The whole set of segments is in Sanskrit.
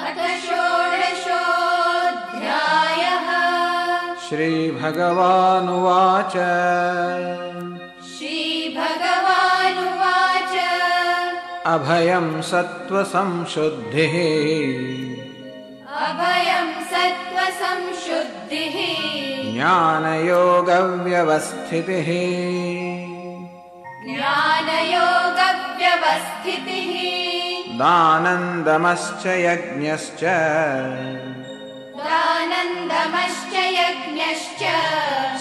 अथ षोडशोऽध्यायः। श्रीभगवानुवाच अभयं सत्त्वसंशुद्धिः ज्ञानयोगव्यवस्थितिः दानन्दमश्च यज्ञश्च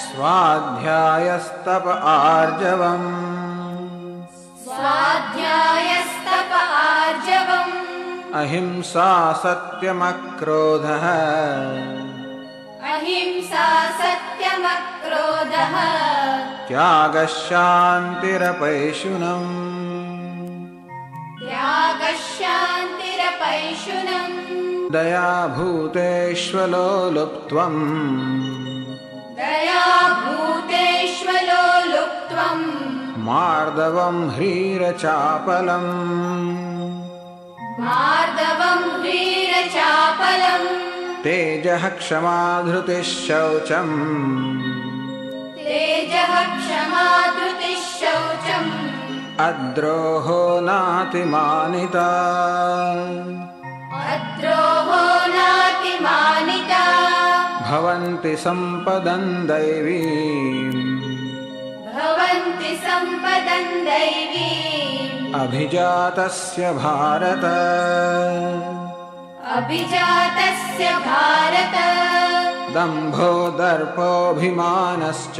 स्वाध्यायस्तप आर्जवम् अहिंसा सत्यमक्रोधः त्यागः शान्तिरपैशुनम् दया भूतेष्वलोलुप्त्वम् मार्दवम् ह्रीरचापलम् तेजः क्षमा धृतिः शौचम् अद्रोहो नातिमानिता भवन्ति सम्पदं दैवीम् अभिजातस्य भारत दम्भो दर्पोऽभिमानश्च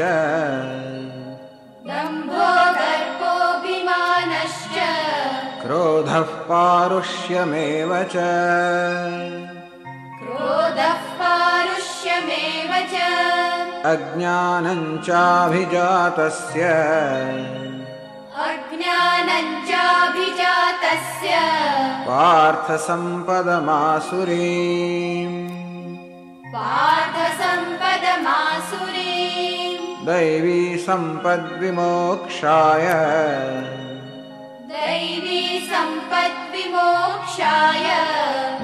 क्रोधः पारुष्यमेव च अज्ञानं चाभिजातस्य पार्थ सम्पदमासुरीम् दैवी सम्पद्विमोक्षाय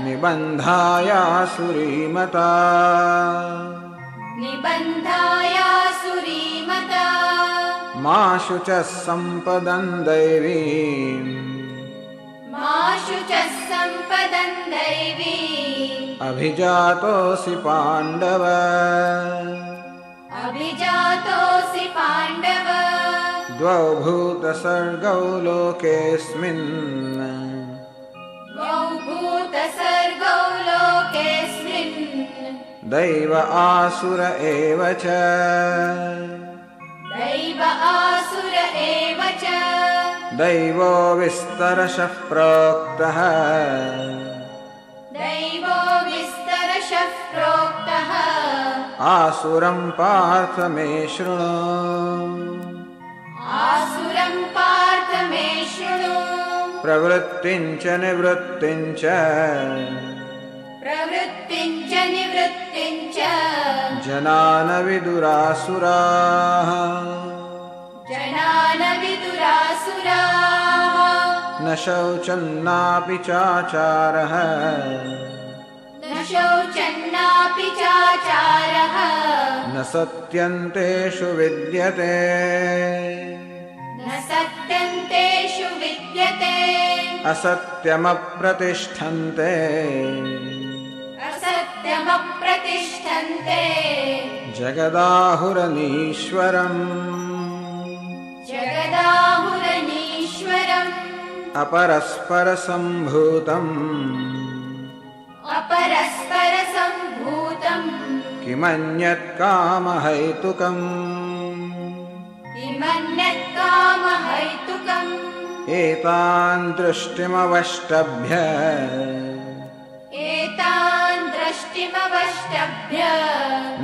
निबन्धायासुरीमता मा शुचः सम्पदं दैवीम् अभिजातोऽसि पाण्डव द्वौ भूतसर्गौ लोकेऽस्मिन् दैव आसुर एव च दैवो विस्तरशः प्रोक्तः आसुरं पार्थ मे शृणु प्रवृत्तिं च निवृत्तिं च जनान विदुरासुराः न शौचं नापि चाचारः न सत्यन्तेषु विद्यते असत्यमप्रतिष्ठन्ते जगदाहुरनीश्वरम् अपरस्परसम्भूतम् किमन्यत् कामहैतुकम् एतान् दृष्टिमवष्टभ्य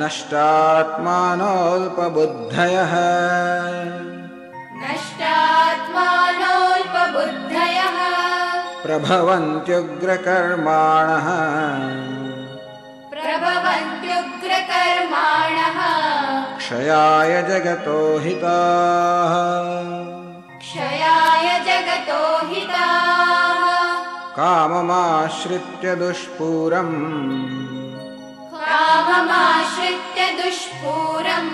नष्टात्मानोऽल्पबुद्धयः प्रभवन्त्युग्रकर्माणः क्षयाय जगतो हिताः क्षयाय हिताय जगतो हिताः काममाश्रित्य दुष्पूरम् काममाश्रित्य दुष्पूरम्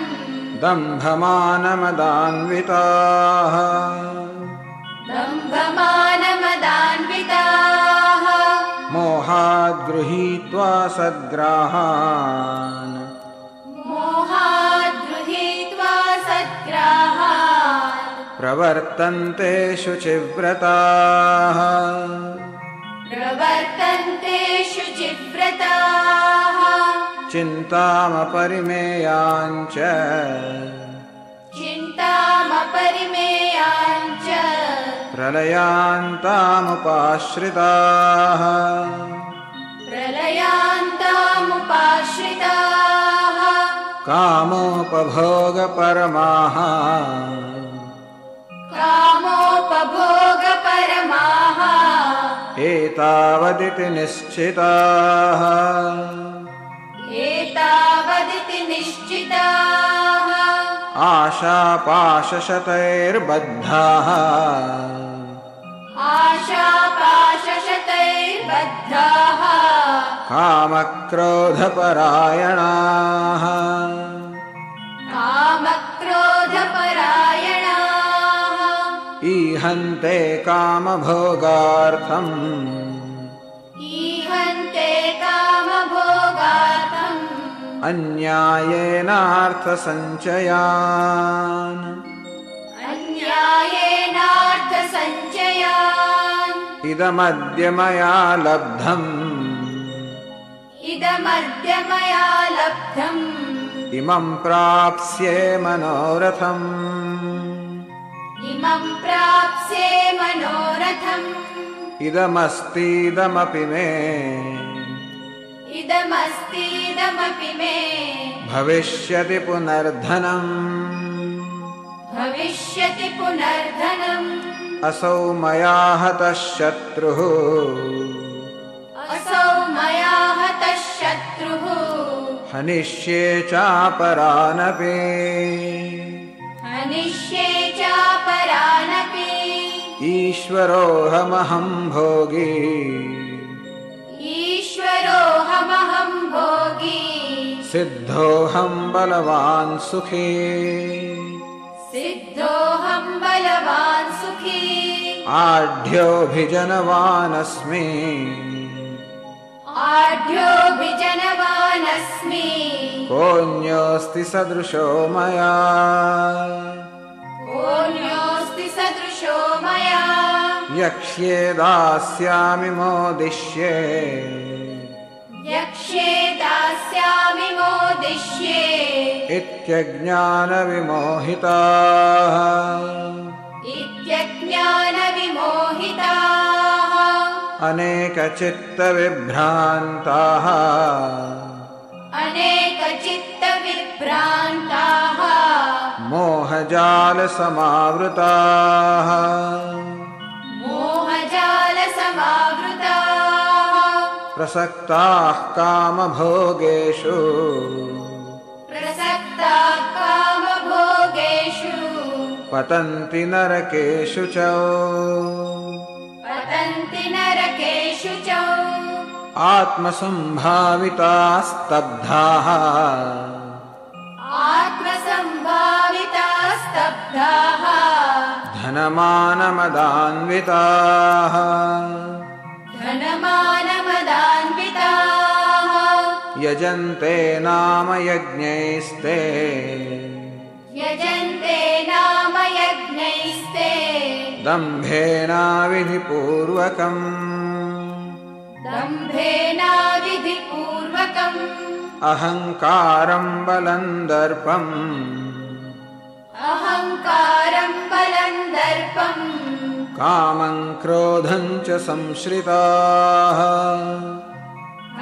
दम्भमानमदान्विताः दम्भमानमदान्विताः मोहाद् गृहीत्वा सद्ग्राहान् मोहाद् गृहीत्वा सद्ग्राहान् प्रवर्तन्ते शुचिव्रताः प्रवर्तन्ते शुचिव्रताः चिन्तामपरिमेयाञ्च चिन्तामपरिमेयाञ्च प्रलयान्तामुपाश्रिताः प्रलयान्तामुपाश्रिताः कामोपभोगपरमाः कामोपभोगपरमाः एतावदिति निश्चिताः एतावदिति निश्चिताः आशापाशशतैर्बद्धाः आशापाशशतैर्बद्धाः कामक्रोधपरायणाः कामक्रोधपरायणाः ईहन्ते कामभोगार्थम् ईहन्ते कामभोगार्थम् अन्यायेनार्थसञ्चयान् अन्यायेनार्थसञ्चयान् इदमद्य मया लब्धम् इदमद्य मया लब्धम् इमं प्राप्स्ये मनोरथम् इमं प्राप्स्ये मनोरथम् इदमस्तीदमपि मे इदमस्तीदमपि मे भविष्यति पुनर्धनम् भविष्यति पुनर्धनम् असौ मया हतः शत्रुः असौ मया हतः शत्रुः हनिष्ये चापरानपि हनिष्ये चापरानपि ईश्वरोऽहमहं भोगी ईश्वरोऽहमहं भोगी सिद्धोऽहं बलवान् सुखी सिद्धोऽहं बलवान् सुखी आढ्योऽभिजनवानस्मि आढ्योऽभिजनवानस्मि कोऽन्योऽस्ति सदृशो मया कोऽन्योऽस्ति सदृशो मया यक्ष्ये दास्यामि मोदिष्ये यक्ष्ये दास्यामि मोदिष्ये इत्यज्ञानविमोहिताः इत्यज्ञानविमोहिताः अनेकचित्तविभ्रान्ताः अनेकचित्तविभ्रान्ताः मोहजालसमावृताः मोहजालसमावृताः प्रसक्ताः कामभोगेषु प्रसक्ताः कामभोगेषु पतन्ति नरकेषु च पतन्ति नरकेषु च आत्मसम्भाविताः स्तब्धाः आत्मसम्भाविताः स्तब्धाः धनमानमदान्विताः धनमानमदान्विताः यजन्ते नाम यज्ञैस्ते यजन्ते नाम यज्ञैस्ते दम्भेनाविधिपूर्वकम् दम्भेनाविधिपूर्वकम् अहङ्कारं बलं दर्पम् अहङ्कारं बलं दर्पम् कामं क्रोधं च संश्रिताः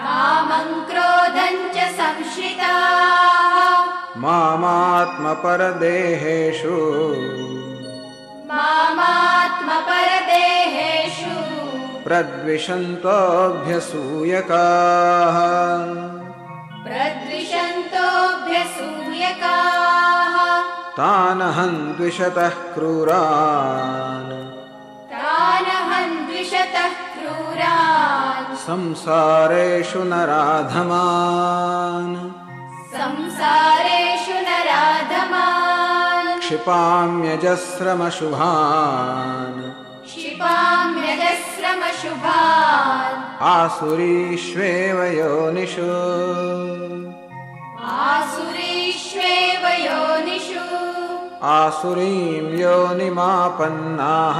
कामं क्रोधं च संश्रिताः मामात्मपरदेहेषु मामात्मपरदेहेषु प्रद्विषन्तोऽभ्यसूयकाः प्रद्विषन्तोऽभ्यसूयकाः तानहं द्विषतः क्रूरान् पुरान् संसारेषु नराधमान् संसारेषु नराधमान् क्षिपाम्यजस्रमशुभान् क्षिपाम्यजस्रमशुभान् आसुरीष्वेव योनिषु आसुरीष्वेव योनिषु आसुरीं योनिमापन्नाः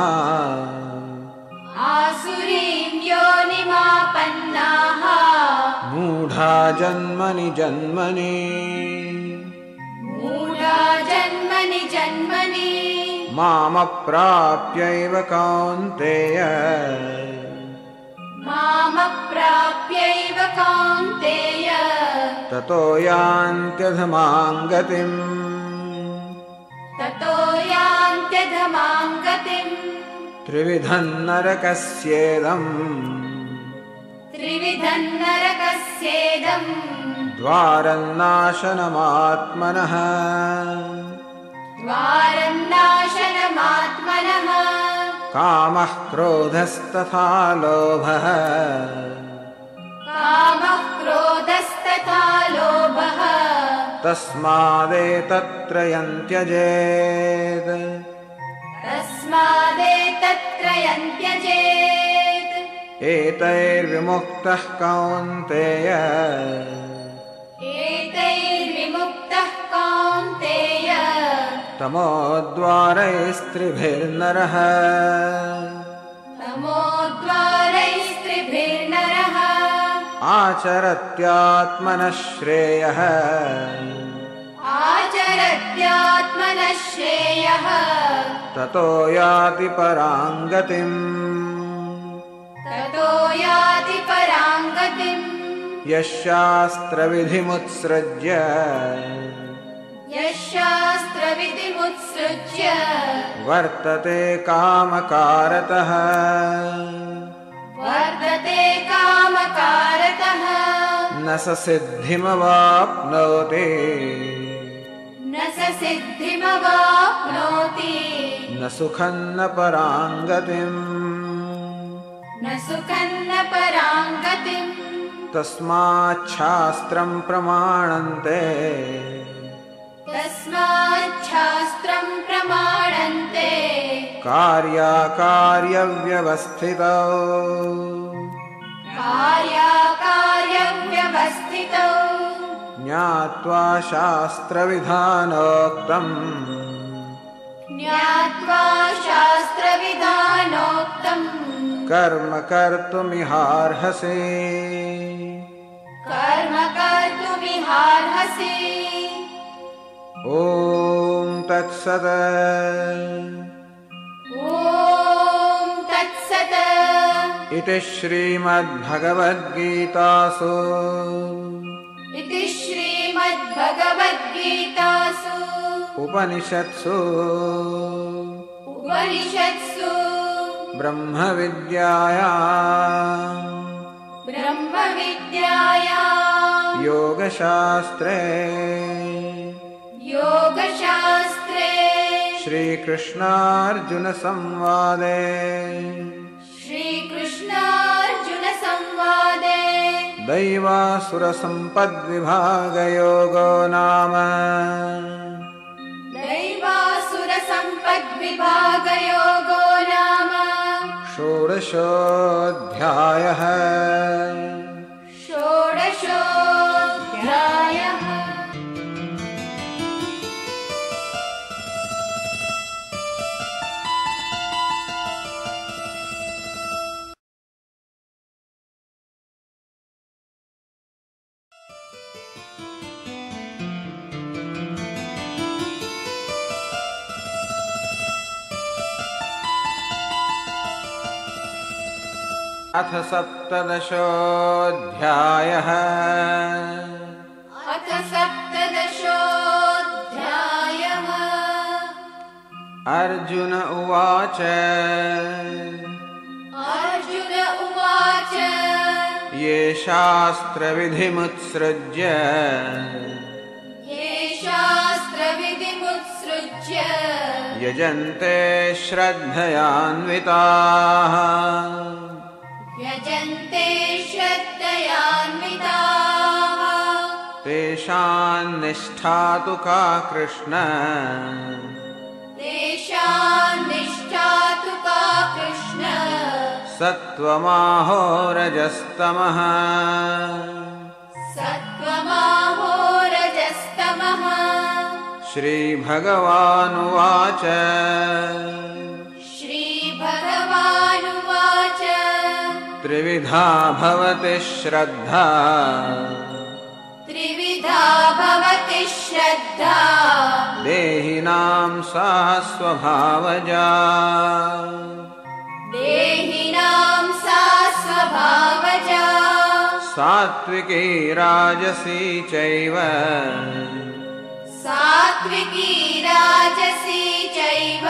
आसुरीं योनिमापन्नाः मूढा जन्मनि जन्मनि मूढा जन्मनि जन्मनि मामप्राप्यैव कौन्तेय मामप्राप्यैव कौन्तेय ततो यान्त्यधमां गतिम् ततो यान्त्यधमां गतिम् त्रिविधं नरकस्येदम् त्रिविधं नरकस्येदम् द्वारन्नाशनमात्मनः द्वारन्नाशनमात्मनः कामः क्रोधस्तथा लोभः कामः क्रोधस्तथा लोभः तस्मादेतत्त्रयं त्यजेत् तस्मादेतत्त्रयं त्यजेत् एतैर्विमुक्तः कौन्तेय एतैर्विमुक्तः कौन्तेय तमोद्वारैस्त्रिभिर्नरः तमोद्वारैस्त्रिभिर्नरः आचरत्यात्मनः श्रेयः आचरत्यात्मनः श्रेयः ततो याति परां गतिम् ततो याति परां गतिम् यः शास्त्रविधिमुत्सृज्य यः शास्त्रविधिमुत्सृज्य वर्तते कामकारतः वर्तते कामकारतः न स सिद्धिमवाप्नोति न स सिद्धिमवाप्नोति न सुखं न परां गतिम् न सुखं न परां गतिम् तस्माच्छास्त्रं प्रमाणन्ते तस्माच्छास्त्रं प्रमाणन्ते कार्याकार्यव्यवस्थितौ कार्याकार्यव्यवस्थितौ ज्ञात्वा शास्त्रविधानोक्तम् ज्ञात्वा शास्त्रविधानोक्तम् कर्म कर्तुमिहार्हसि कर्म कर्तुमिहार्हसि ॐ तत्सत् ॐ तत्सत् इति श्रीमद्भगवद्गीतासु इति श्रीमद्भगवद्गीतासु उपनिषत्सु उपनिषत्सु ब्रह्मविद्यायां ब्रह्मविद्यायां योगशास्त्रे योगशास्त्रे श्रीकृष्णार्जुनसंवादे श्रीकृष्णार्जुनसंवादे दैवासुरसम्पद्विभागयोगो नाम दैवासुरसम्पद्विभागयोगो नाम षोडशोऽध्यायः षोडशोऽध्यायः अथ सप्तदशोऽध्यायः अथ सप्तदशोऽध्यायः अर्जुन उवाच अर्जुन उवाच ये शास्त्रविधिमुत्सृज्य ये शास्त्रविधिमुत्सृज्य यजन्ते श्रद्धयान्विताः यजन्ते श्रद्धयान्विताः तेषां निष्ठा तु का कृष्ण तेषां निष्ठा तु का कृष्ण सत्त्वमाहो रजस्तमः सत्त्वमाहो रजस्तमः श्रीभगवानुवाच श्रीभगवानुवाच त्रिविधा भवति श्रद्धा त्रिविधा भवति श्रद्धा देहिनां सा स्वभावजा देहिनां सा स्वभावजा सात्विकी राजसी चैव सात्विकी राजसी चैव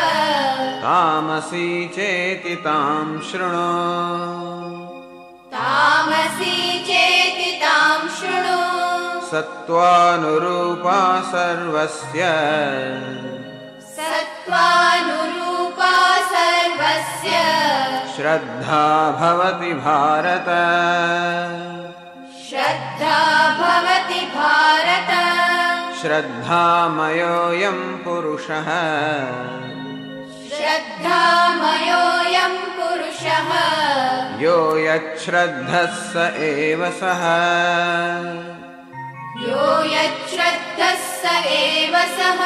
तामसी चेति तां शृणु तामसी चेति तां शृणु सत्त्वानुरूपा सर्वस्य सत्त्वानुरूपा सर्वस्य श्रद्धा भवति भारत श्रद्धा भवति भारत श्रद्धामयोऽयं पुरुषः श्रद्धामयोऽयं पुरुषः यो यच्छ्रद्धः स एव सः यो यच्छ्रद्धः स एव सः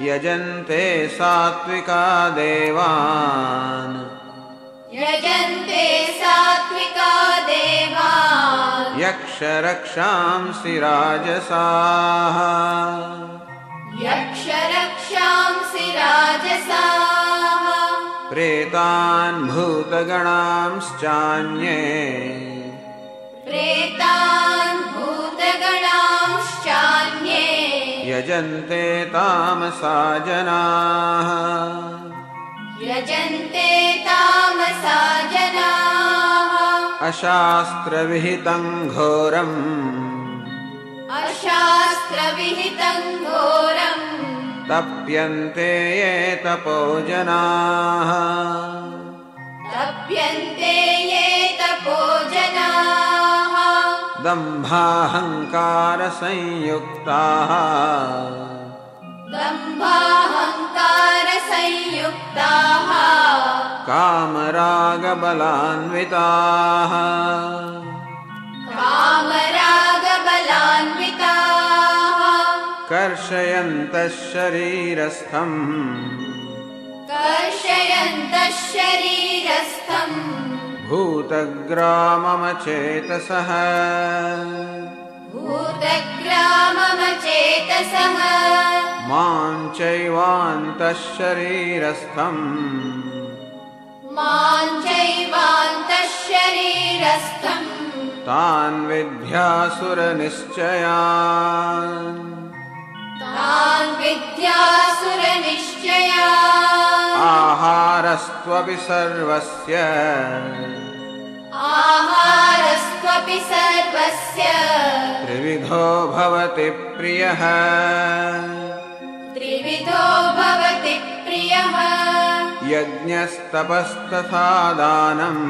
यजन्ते सात्विका देवान् यजन्ते सात्विका देवान् यक्षरक्षांसि राजसाः यक्षरक्षांसि राजसाः प्रेतान् भूतगणांश्चान्ये प्रेतान् भूतगणांश्चान्ये यजन्ते तामसा जनाः यजन्ते तामसा जनाः अशास्त्रविहितं घोरम् अशास्त्रविहितं घोरम् तप्यन्ते ये तपो जनाः तप्यन्ते ये तपो जनाः दम्भाहङ्कारसंयुक्ताः दम्भाहङ्कारसंयुक्ताः कामरागबलान्विताः कामरागबलान्विताः कर्षयन्तः शरीरस्थम् कर्षयन्तः शरीरस्थम् भूतग्राममचेतसः भूतग्राममचेतसः मां चैवान्तः शरीरस्थम् मां चैवान्तः शरीरस्थम् तान् विद्यासुरनिश्चयान् तान् विद्यासुरनिश्चयान् आहारस्त्वपि सर्वस्य आहारस्त्वपि सर्वस्य त्रिविधो भवति प्रियः त्रिविधो भवति प्रियः यज्ञस्तपस्तथा दानम्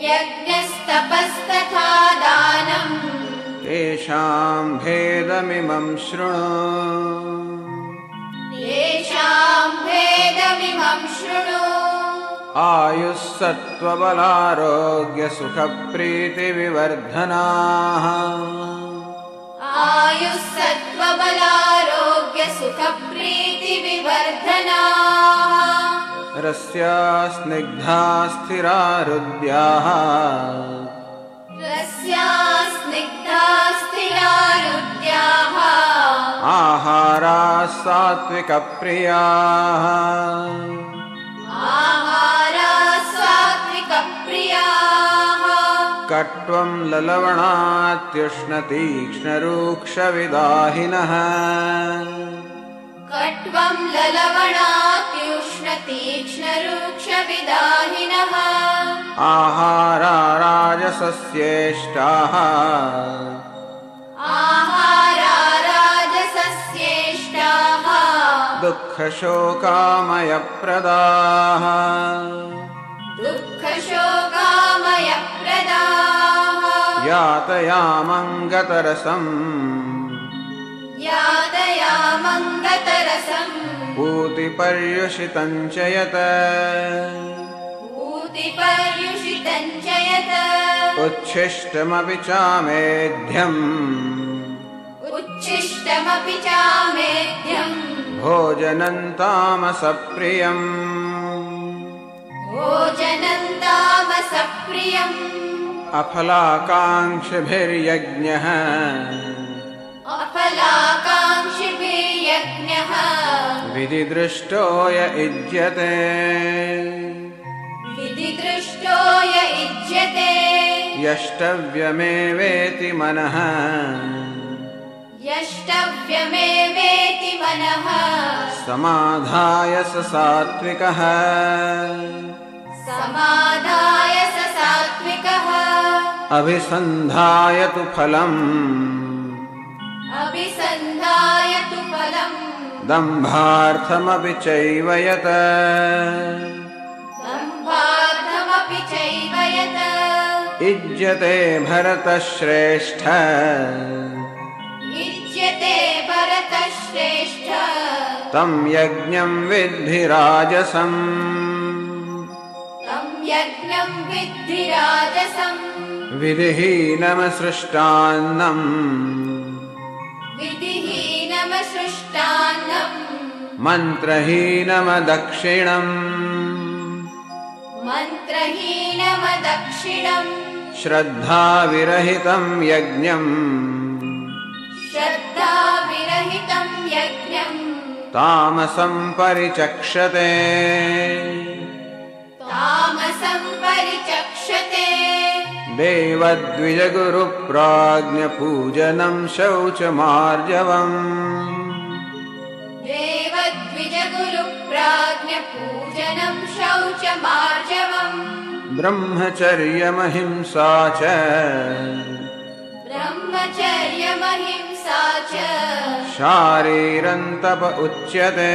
यज्ञस्तपस्तथा दानम् तेषां भेदमिमं शृणु येषां भेदमिमं शृणु आयुः सत्त्वबलारोग्यसुखप्रीतिविवर्धनाः आयुः सत्त्वबलारोग्यसुखप्रीतिविवर्धनाः रस्या स्निग्धा स्थिरा हृद्याः रस्या स्निग्धा स्थिरा हृद्याः आहाराः सात्विकप्रियाः आहाराः सात्विकप्रियाः कट्वं ललवणात्युष्णतीक्ष्णरूक्षविदाहिनः कट्वं ललवणात्युष्णतीक्ष्णरूक्षविदाहिनः आहारा राजसस्येष्टाः आहारा राजसस्येष्टाः दुःखशोकामयप्रदाः दुःखशोक यातयामङ्गतरसम् यातयामङ्गतरसम् पूतिपर्युषितं च यत् पूतिपर्युषितं च यत् उच्छिष्टमपि चामेध्यम् उच्छिष्टमपि चामेध्यम् भोजनं तामसप्रियम् भोजनं तामसप्रियम् अफलाकाङ्क्षिभिर्यज्ञः अफलाकाङ्क्षिभिर्यज्ञः विधिदृष्टो य युज्यते विधिदृष्टो य युज्यते यष्टव्यमेवेति मनः यष्टव्यमेवेति मनः समाधाय स सात्विकः समाधाय स सात्विकः अभिसन्धाय तु फलम् अभिसन्धाय तु फलम् दम्भार्थमपि चैव यत् दम्भार्थमपि चैव यत् युज्यते भरतश्रेष्ठ युज्यते भरतश्रेष्ठ तं यज्ञं विद्धि राजसम् तं यज्ञं विद्धि राजसम् विधिहीनमसृष्टान्नम् विधिहीनमसृष्टान्नम् मन्त्रहीनमदक्षिणम् मन्त्रहीनमदक्षिणम् श्रद्धाविरहितं यज्ञम् श्रद्धाविरहितं यज्ञम् तामसं परिचक्षते तामसं परिचक्षते देवद्विजगुरुप्राज्ञपूजनं शौचमार्जवम् देवद्विजगुरुप्राज्ञपूजनं शौचमार्जवम् ब्रह्मचर्यमहिंसा च ब्रह्मचर्यमहिंसा च शारीरं तप उच्यते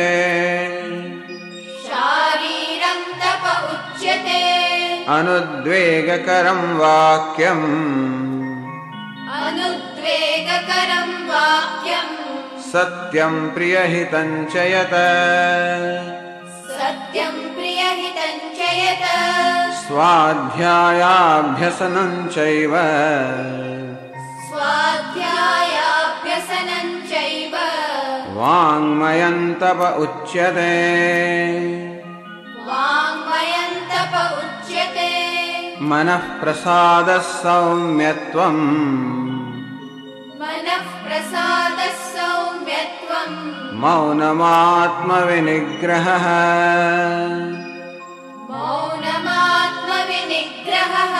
शारीरं तप उच्यते अनुद्वेगकरं वाक्यम् अनुद्वेगकरं वाक्यम् सत्यं प्रियहितं च यत् सत्यं प्रियहितं च यत् स्वाध्यायाभ्यसनं चैव स्वाध्यायाभ्यसनं चैव वाङ्मयं तप उच्यते वाङ्मयं तप उच्यते मनः प्रसादः सौम्यत्वम् मनः प्रसादः सौम्यत्वम् मौनमात्मविनिग्रहः मौनमात्मविनिग्रहः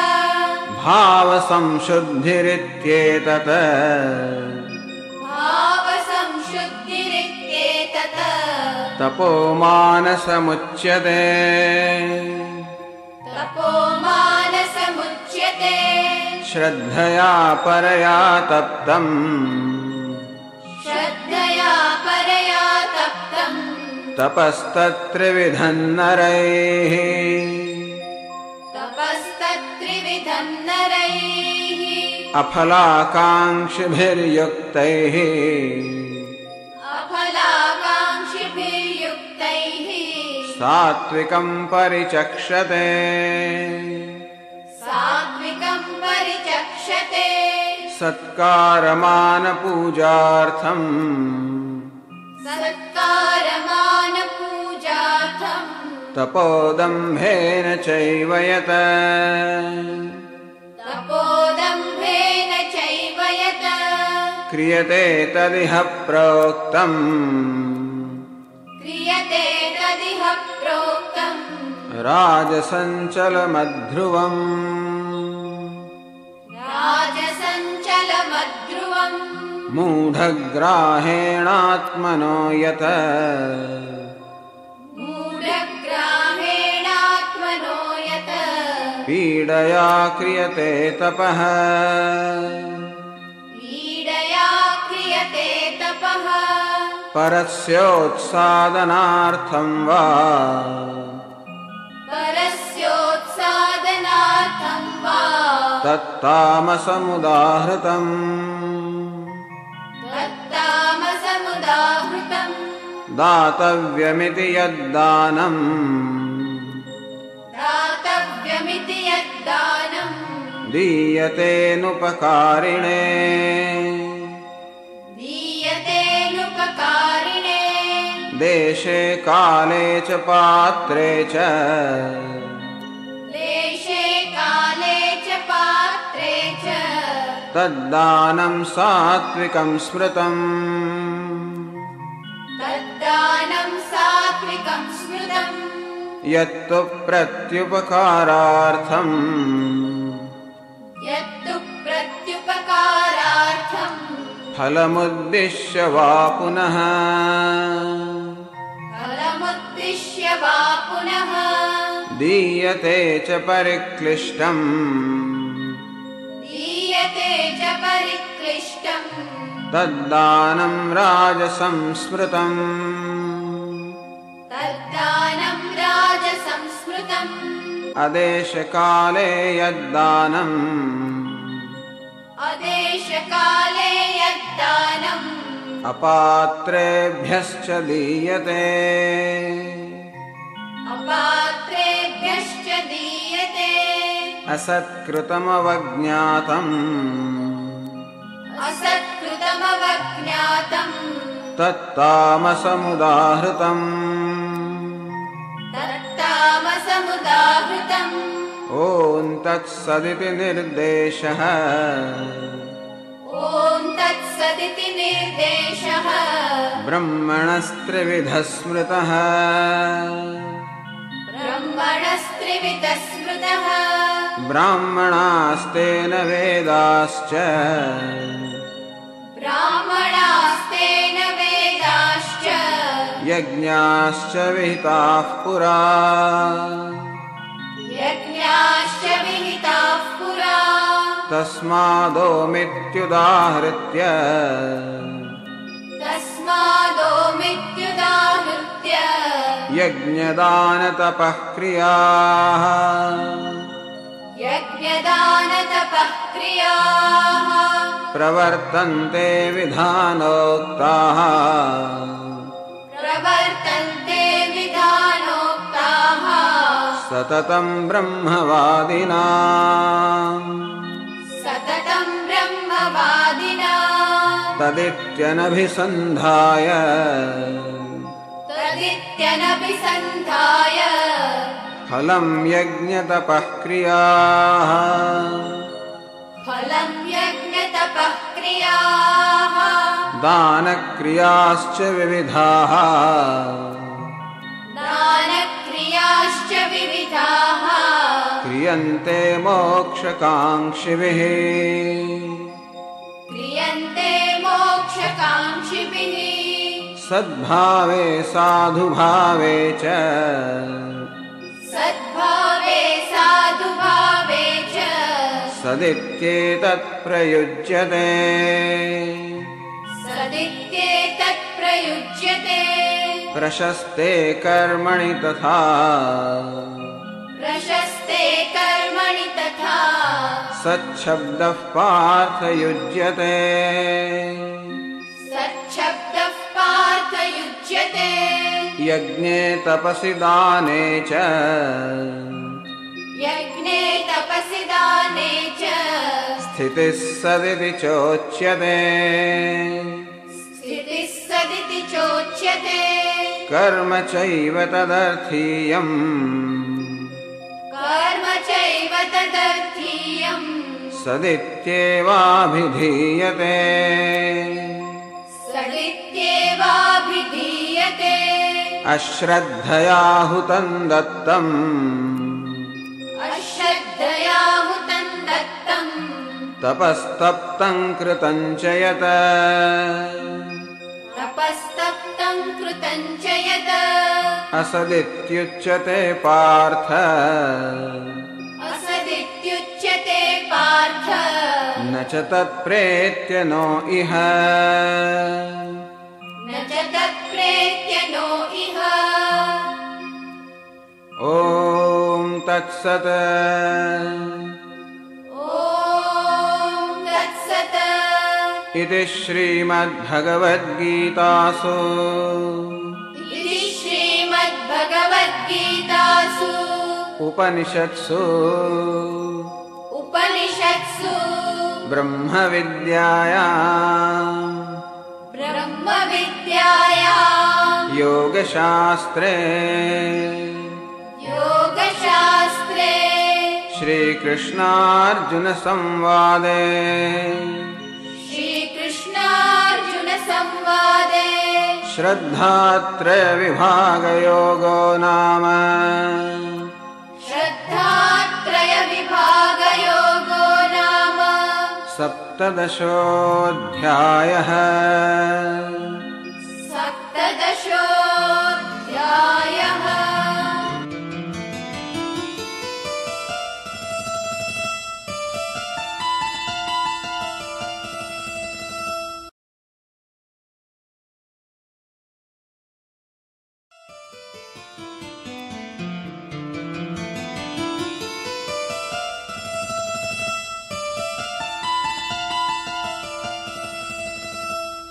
भावसंशुद्धिरित्येतत् भावसंशुद्धिरित्येतत् तपोमानसमुच्यते तपोमानसमुच्यते श्रद्धया परया तप्तम् श्रद्धया परया तप्तम् तपस्तत्त्रिविधं नरैः तपस्तत्त्रिविधं नरैः अफलाकाङ्क्षिभिर्युक्तैः अफलाकाङ्क्षिभिर्युक्तैः सात्विकं परिचक्षते सात्विकं परिचक्षते सत्कारमानपूजार्थम् सत्कारमानपूजार्थम् तपोदम्भेन चैव यत् तपोदम्भेन चैव यत् क्रियते तदिह प्रोक्तम् क्रियते तदिह प्रोक्तम् राजसञ्चलमध्रुवम् राजसञ्चलमध्रुवम् मूढग्राहेणात्मनो यत् मूढग्राहेणात्मनो यत् पीडया क्रियते तपः पीडया क्रियते तपः परस्योत्सादनार्थं वा परस्योत्सादनार्थं वा तत्तामसमुदाहृतम् तत्तामसमुदाहृतम् दातव्यमिति यद्दानम् दातव्यमिति यद्दानम् दीयतेऽनुपकारिणे दीयतेऽनुपकारिणे देशे काले च पात्रे च देशे काले च पात्रे च तद्दानं सात्विकं स्मृतम् तद्दानं सात्विकं स्मृतम् यत्तु प्रत्युपकारार्थम् यत्तु प्रत्युपकारार्थम् फलमुद्दिश्य वा पुनः फलमुद्दिश्य वा पुनः दीयते च परिक्लिष्टम् दीयते च परिक्लिष्टम् तद्दानं राजसंस्मृतम् तद्दानं राजसंस्मृतम् अदेशकाले यद्दानम् अदेशकाले यद्दानम् अपात्रेभ्यश्च दीयते अपात्रेभ्यश्च दीयते असत्कृतमवज्ञातम् असत्कृतमवज्ञातम् तत्तामसमुदाहृतम् तत्तामसमुदाहृतम् ॐ तत्सदिति निर्देशः ॐ तत्सदिति निर्देशः ब्रह्मणस्त्रिविधः स्मृतः ब्रह्मणस्त्रिविधः स्मृतः ब्राह्मणास्तेन वेदाश्च ब्राह्मणास्तेन वेदाश्च यज्ञाश्च विहिताः पुरा यज्ञाश्च विहिताः पुरा तस्मादोमित्युदाहृत्य तस्मादोमित्युदाहृत्य यज्ञदानतपः क्रियाः यज्ञदानतपः क्रियाः प्रवर्तन्ते विधानोक्ताः प्रवर्तन्ते विधानोक्ताः सततं ब्रह्मवादिनाम् सततं ब्रह्मवादिना तदित्यनभिसन्धाय तदित्यनभिसन्धाय फलं यज्ञतपः क्रियाः फलं यज्ञतपः क्रियाः दानक्रियाश्च विविधाः दानक्रियाश्च विविधाः क्रियन्ते मोक्षकाङ्क्षिभिः क्रियन्ते मोक्षकाङ्क्षिभिः सद्भावे साधुभावे च सद्भावे साधुभावे च सदित्येतत् प्रयुज्यते सदित्येतत् प्रयुज्यते प्रशस्ते कर्मणि तथा प्रशस्ते कर्मणि तथा सच्छब्दः पार्थयुज्यते सच्छब्दः पार्थयुज्यते यज्ञे तपसि दाने च यज्ञे तपसि दाने च स्थितिः सदिति चोच्यते स्थितिः सदिति चोच्यते कर्म चैव तदर्थीयम् कर्म चैव तदर्थीयम् सदित्येवाभिधीयते सदित्येवाभिधीयते अश्रद्धया हुतं दत्तम् अश्रद्धया हुतं दत्तम् तपस्तप्तं कृतं च यत् तपस्तप्तं कृतं च यत् असदित्युच्यते पार्थ असदित्युच्यते पार्थ न च तत्प्रेत्य नो इह न च तत्प्रेत्य नो इह ॐ तत्सत् ॐ इति श्रीमद्भगवद्गीतासु उपनिषत्सु ब्रह्मविद्यायां योगशास्त्रे श्रीकृष्णार्जुनसंवादे श्रद्धात्रयविभागयोगो नाम सप्तदशोऽध्यायः।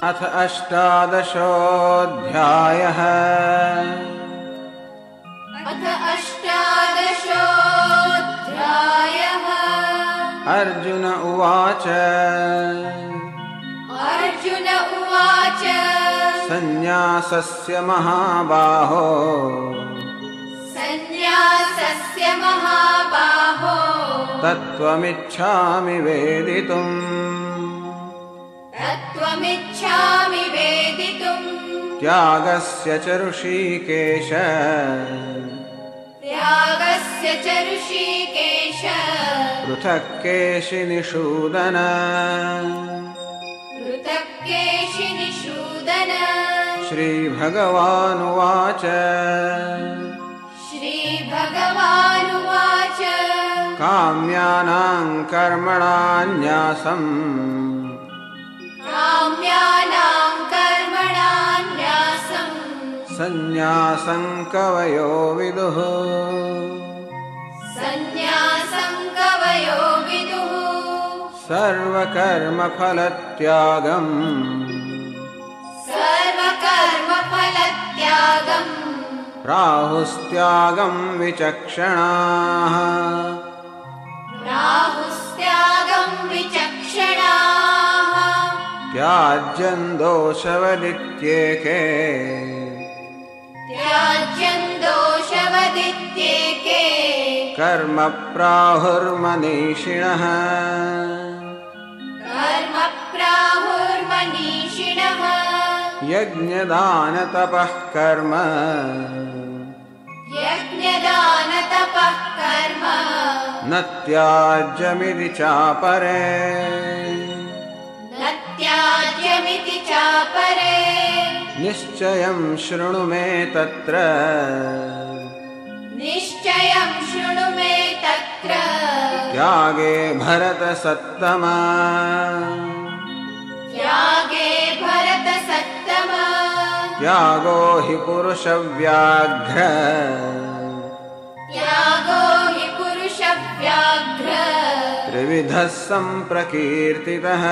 अथ अष्टादशोऽध्यायः। अर्जुन उवाच सन्न्यासस्य महाबाहो तत्त्वमिच्छामि वेदितुम् त्यागस्य च ऋषिकेश पृथक् केशिनिषूदन। श्रीभगवानुवाच काम्यानां कर्मणान्यासम् सन्न्यासं कवयो विदुः। सर्वकर्मफलत्यागम् प्राहुस्त्यागं विचक्षणाः। त्याज्यं दोषवदित्येके कर्म प्राहुर्मनीषिणः। यज्ञदानतपः कर्म न त्याज्यमिति चापरे। निश्चयं शृणु मे तत्र त्यागे भरतसत्तमा। त्यागो हि पुरुषव्याघ्र त्रिविधः सम्प्रकीर्तितः।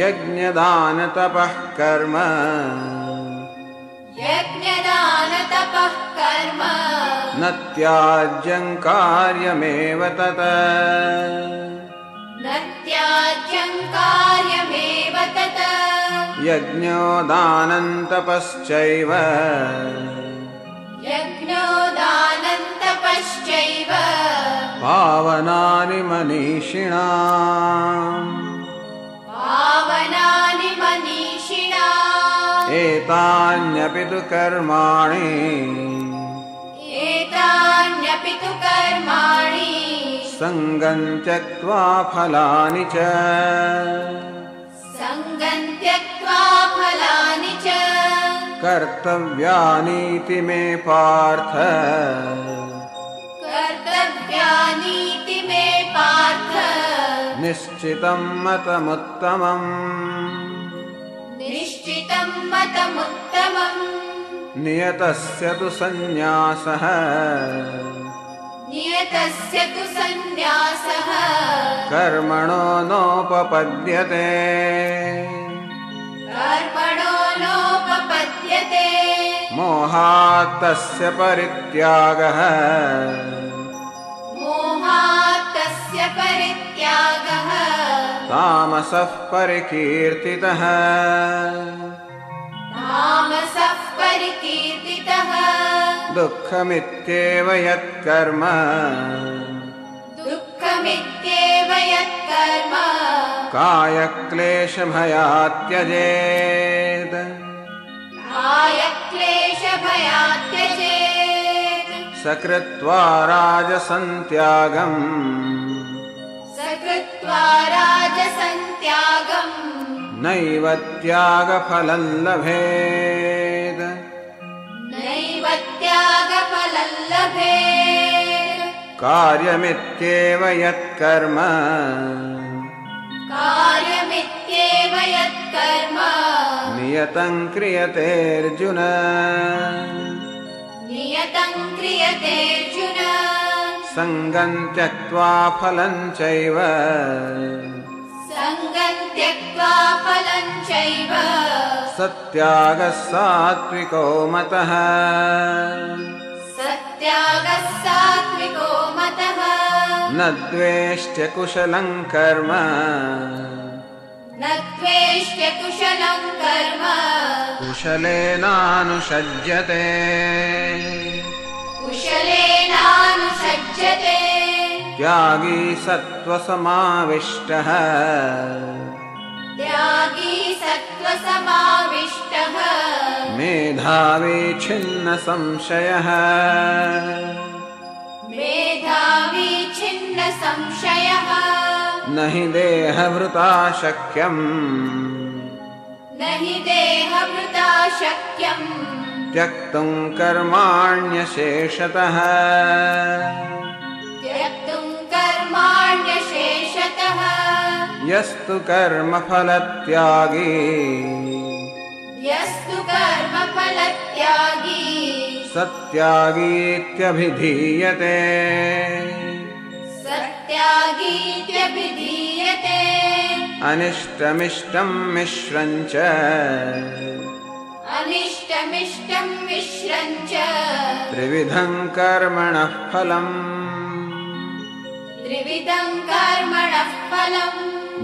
यज्ञदानतपः कर्म न त्याज्यं कार्यमेव तत्। यज्ञो दानं तपश्चैव पावनानि मनीषिणाम्। एतान्यपि तु कर्माणि सङ्गं त्यक्त्वा फलानि च कर्तव्यानीति मे पार्थ। निश्चितं मतमुत्तमम्। नियतस्य तु सन्न्यासः नियतस्य तु सन्न्यासः कर्मणो नोपपद्यते कर्मणो नोपपद्यते मोहात् तस्य परित्यागः मोहात् तस्य परित्यागः तामसः परिकीर्तितः तामसः परिकीर्तितः दुःखमित्येव यत्कर्म दुःखमित्येव यत्कर्म कायक्लेशभयात् त्यजेत् कायक्लेशभयात् त्यजेत् सकृत्वा राजसन्त्यागम् सकृत्वा राजसन्त्यागम् नैव त्यागफलं लभेत् नैव त्यागफलं लभेत् कार्यमित्येव यत्कर्म कार्यमित्येव यत्कर्म नियतं क्रियतेऽर्जुन नियतं क्रियतेऽर्जुन सङ्गं त्यक्त्वा फलं चैव सङ्गं त्यक्त्वा फलं चैव सत्यागः सात्विको मतः सत्यागः सात्विको मतः न द्वेष्ट्य कुशलं कर्म न द्वेष्ट्य कुशलं कर्म कुशलेनानुषज्यते कुशलेनानुषज्यते त्यागी सत्त्वसमाविष्टः त्यागी सत्त्वसमाविष्टः मेधावी छिन्नसंशयः मेधावी छिन्नसंशयः न हि देहभृता शक्यम् न हि देहभृता शक्यम् त्यक्तुं कर्माण्यशेषतः त्यक्तुं कर्माण्यशेषतः यस्तु कर्मफलत्यागी यस्तु कर्मफलत्यागी सत्यागीत्यभिधीयते सत्यागीत्यभिधीयते अनिष्टमिष्टं मिश्रं च अनिष्टमिष्टं मिश्रं च त्रिविधं कर्मणः फलम् त्रिविधं कर्मणः फलम्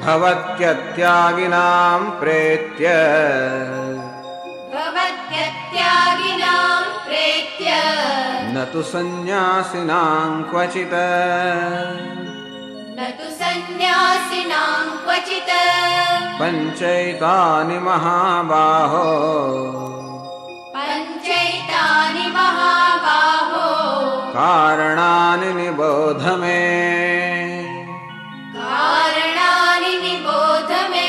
भवत्यत्यागिनां प्रेत्य भवत्यत्यागिनां प्रेत्य न तु सन्न्यासिनां क्वचित् न तु सन्न्यासिनां क्वचित् पञ्चैतानि महाबाहो पञ्चैतानि महाबाहो कारणानि निबोध मे कारणानि निबोध मे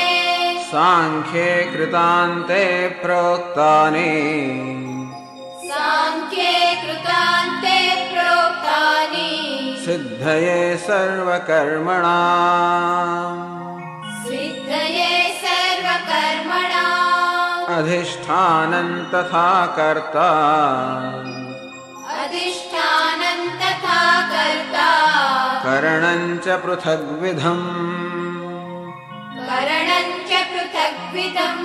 सांख्ये कृतान्ते प्रोक्तानि सांख्ये कृतान्ते प्रोक्तानि सिद्धये सर्वकर्मणाम् सिद्धये सर्वकर्मणाम् अधिष्ठानं तथा कर्ता अधिष्ठानं तथा कर्ता करणं च पृथग्विधम् करणं च पृथग्विधम्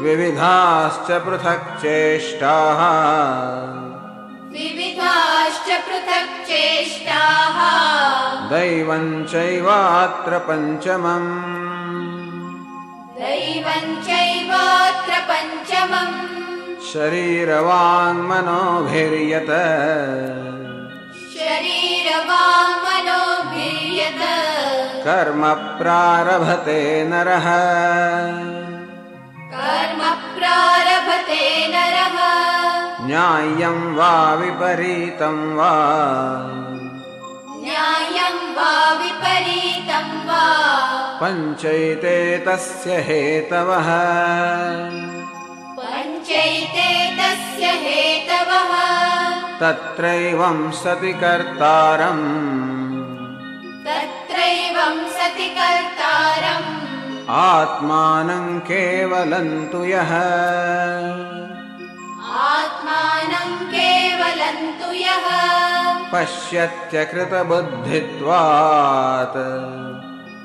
विविधाश्च पृथक् चेष्टाः विविधाश्च पृथक् चेष्टाः दैवं चैवात्र पञ्चमम् दैवं चैवात्र पञ्चमम् शरीरवाङ्मनोभिर्यत शरीरवाङ्मनोभिर्यत कर्म प्रारभते नरः कर्म प्रारभते नरः न्याय्यं वा विपरीतं वा न्यायं वा विपरीतं वा पञ्चैते तस्य हेतवः पञ्चैते तस्य हेतवः तत्रैवं सति कर्तारम् तत्रैवं सति कर्तारम् आत्मानं केवलं तु यः आत्मानं केवलं तु यः पश्यत्यकृतबुद्धित्वात्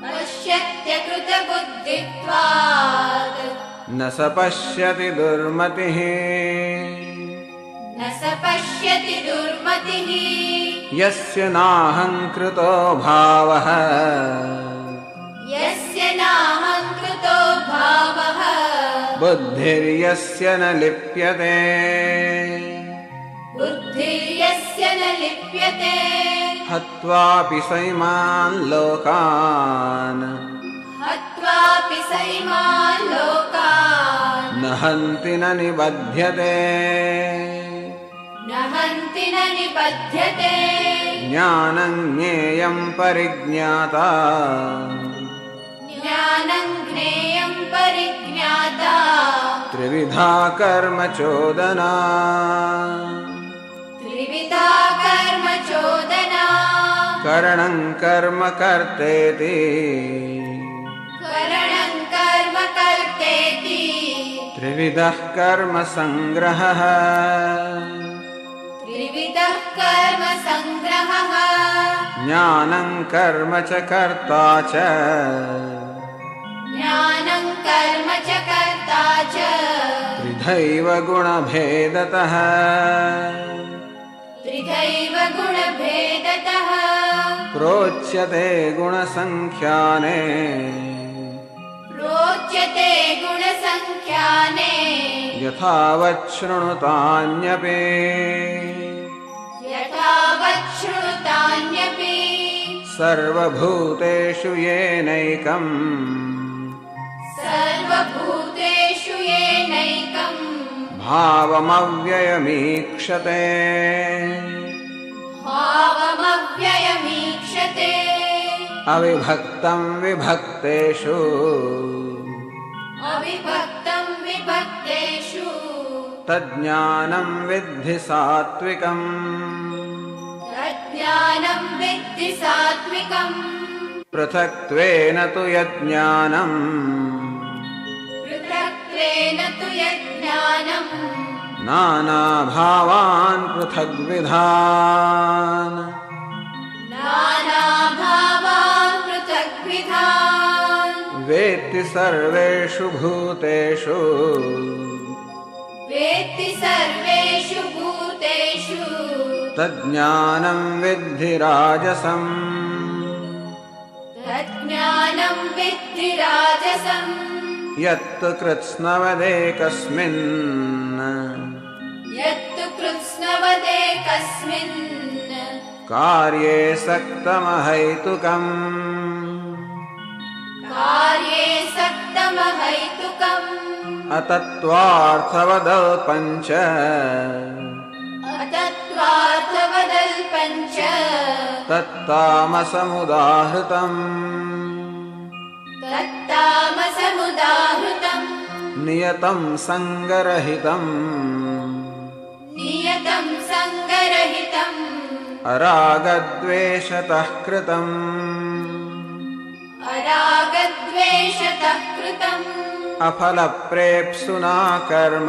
पश्यत्यकृतबुद्धित्वात् न स पश्यति दुर्मतिः न स पश्यति दुर्मतिः यस्य नाहङ्कृतो भावः यस्य नाहङ्कृतो भावः बुद्धिर्यस्य न लिप्यते बुद्धिर्यस्य न लिप्यते हत्वापि सैमान् लोकान् हत्वापि सैमान् लोकान् न हन्ति न निबध्यते न हन्ति न निबध्यते ज्ञानं ज्ञेयं परिज्ञाता ज्ञानं ज्ञेयं परिज्ञाता त्रिविधा कर्म चोदना त्रिविधा कर्म चोदना करणं कर्म कर्तेति करणं कर्म कर्तेति त्रिविधः कर्म संग्रहः त्रिविधः कर्म संग्रहः ज्ञानं कर्म च कर्ता च ज्ञानं कर्म च कर्ता च त्रिधैव गुणभेदतः त्रिधैव गुणभेदतः प्रोच्यते गुणसङ्ख्याने रोच्यते गुणसङ्ख्याने यथावत् शृणुतान्यपि यथावत् शृणुतान्यपि सर्वभूतेषु येनैकम् सर्वभूतेषु येनैकम् भावमव्ययमीक्षते भावमव्ययमीक्षते अविभक्तं विभक्तेषु अविभक्तं विभक्तेषु तज्ज्ञानं विद्धि सात्विकम् तज्ज्ञानं विद्धि सात्विकम् पृथक्त्वेन तु यज्ञानम् पृथक्त्वेन तु यज्ञानम् नानाभावान् पृथग्विधान् नानाभावान् पृथग्विधान् वेत्ति सर्वेषु भूतेषु वेत्ति सर्वेषु भूतेषु तज्ज्ञानं विद्धि राजसम् तज्ज्ञानं विद्धि राजसम् यत्तु कृत्स्नवदेकस्मिन् यत्तु कृत्स्नवदेकस्मिन् कार्ये सक्तमहैतुकम् कार्ये सक्तमहैतुकम् अतत्त्वार्थवदल्पञ्च अतत्त्वार्थवदल्पञ्च तत्तामसमुदाहृतम् तत्तामसमुदाहृतम् नियतं सङ्गरहितम् नियतं सङ्गरहितम् अरागद्वेषतः कृतम् अरागद्वेषतः कृतम् अफलप्रेप्सुना कर्म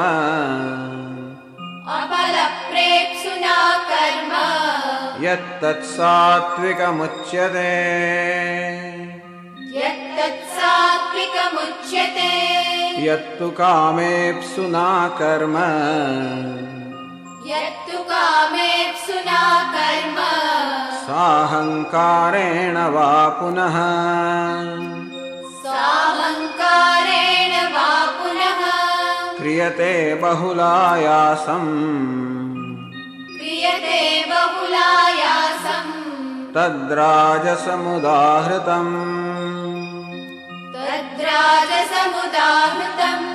अपलप्रेप्सुना कर्म यत्तत् सात्विकमुच्यते यत्तत् सात्विकमुच्यते यत्तु कामेप्सुना कर्म यत्तु कामेप्सुना कर्म साहङ्कारेण वा पुनः साहङ्कारेण वा पुनः क्रियते बहुलायासम् क्रियते बहुलायासम् तद्राजसमुदाहृतम् तद्राजसमुदाहृतम्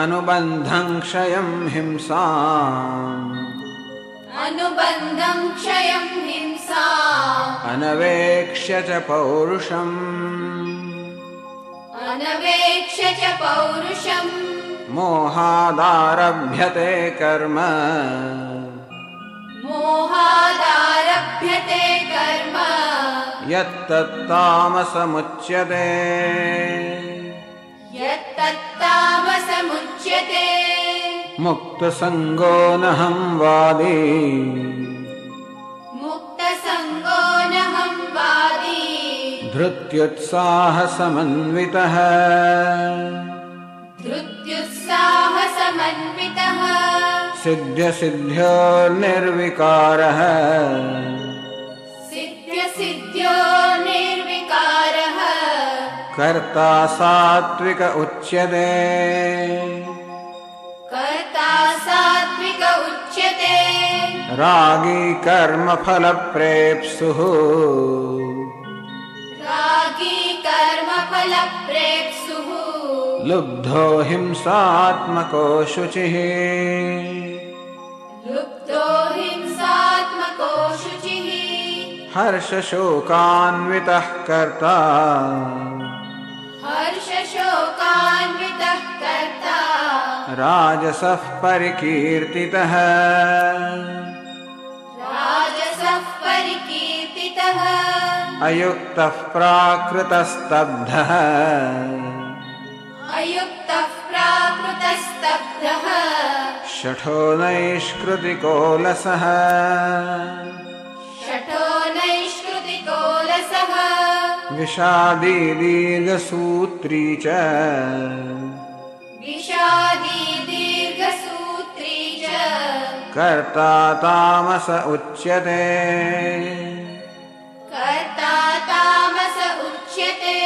अनुबन्धं क्षयं हिंसाम् अनुबन्धं क्षयं हिंसा अनवेक्ष्य च पौरुषम् अनवेक्ष्य च पौरुषम् मोहादारभ्यते कर्म मोहादारभ्यते कर्म यत्तत्तामसमुच्यते यत्तत्तामसमुच्यते मुक्तसङ्गो नहं वादी धृत्युत्साहसमन्वितः धृत्युत्साहसमन्वितः सिद्ध्यसिद्ध्योर्निर्विकारः सिद्ध्यसिद्ध्यो निर्विकारः कर्ता सात्विक उच्यते कर्ता सात्विक उच्यते रागी कर्मफलप्रेप्सुः रागी कर्मफलप्रेप्सुः लुब्धो हिंसात्मको शुचिः लुब्धो हिंसात्मको शुचिः हर्षशोकान्वितः कर्ता हर्षशोकान्वितः कर्ता राजसः परिकीर्तितः राजसः परिकीर्तितः अयुक्तः प्राकृतस्तब्धः अयुक्तः प्राकृतस्तब्धः शठो नैष्कृतिकोलसः शठो नैष्कृतिकोलसः विषादी दीर्घसूत्री च विषादी दीर्घसूत्री च कर्ता तामस उच्यते कर्ता तामस उच्यते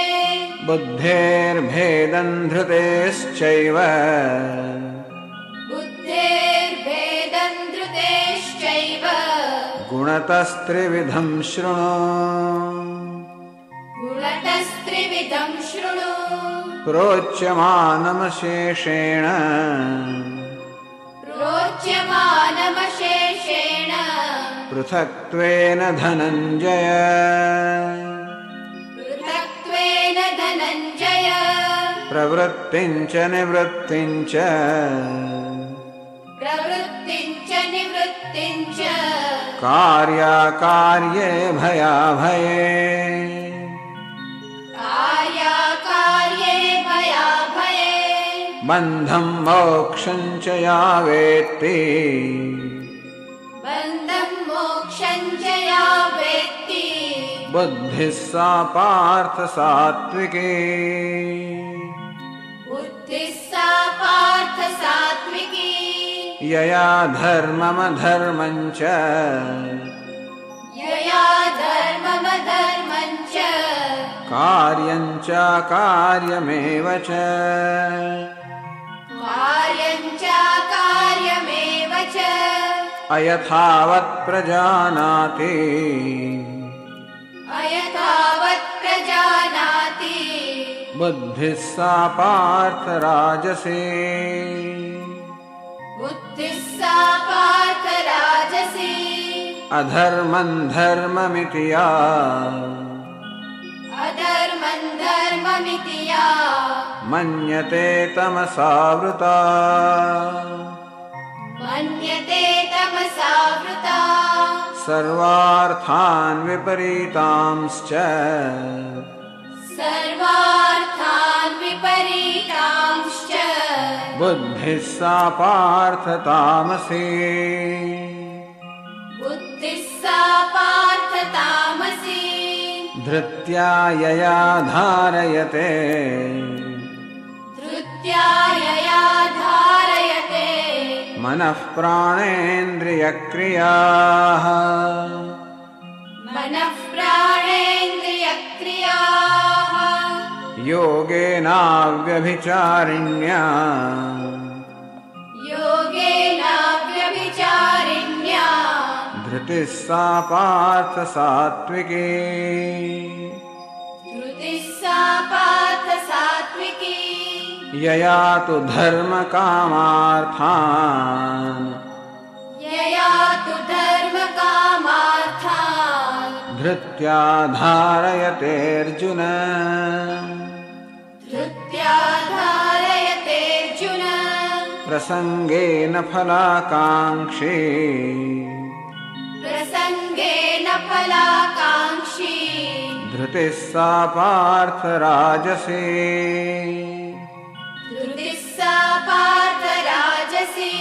बुद्धेर्भेदं धृतेश्चैव बुद्धेर्भेदं धृतेश्चैव गुणतस्त्रिविधं शृणु गुणतस्त्रिविधं शृणु प्रोच्यमानमशेषेण प्रोच्यमानमशेषेण पृथक्त्वेन धनञ्जय पृथक्त्वेन धनञ्जय प्रवृत्तिं च निवृत्तिं च प्रवृत्तिं च निवृत्तिं च कार्याकार्ये भयाभये कार्याकार्ये भयाभये बन्धं मोक्षं च या वेत्ति बन्धं मोक्षं च या वेत्ति बुद्धिः सा पार्थ सात्विकी बुद्धिः सा पार्थ सात्विकी यया धर्ममधर्मं च यया धर्ममधर्मं च कार्यं च कार्यमेव च कार्यं च कार्यमेव च अयथावत् प्रजानाति अयथावत् प्रजानाति बुद्धिः सा पार्थ राजसी बुद्धिः सा पार्थ राजसी अधर्मं धर्ममिति या अधर्मं धर्ममिति या मन्यते तमसावृता मन्यते तमसावृता सर्वार्थान् विपरीतांश्च सर्वार्थान् विपरीतांश्च बुद्धिः सा पार्थ तामसी बुद्धिः सा पार्थ तामसी धृत्या यया धारयते धृत्या यया धारयते मनः प्राणेन्द्रियक्रियाः मनः प्राणेन्द्रियक्रियाः योगेनाव्यभिचारिण्या योगेनाव्यभिचारिण्या धृतिः सा पार्थ सात्विकी धृतिः सा पार्थ सात्विकी यया तु धर्मकामार्थान् यया तु धर्मकामार्थान् धृत्या धारयते अर्जुन धृत्या धारयते अर्जुन प्रसंगेन फलाकांक्षी प्रसंगेन फलाकांक्षी धृतिः सा पार्थ राजसी धृतिः सा पार्थ राजसी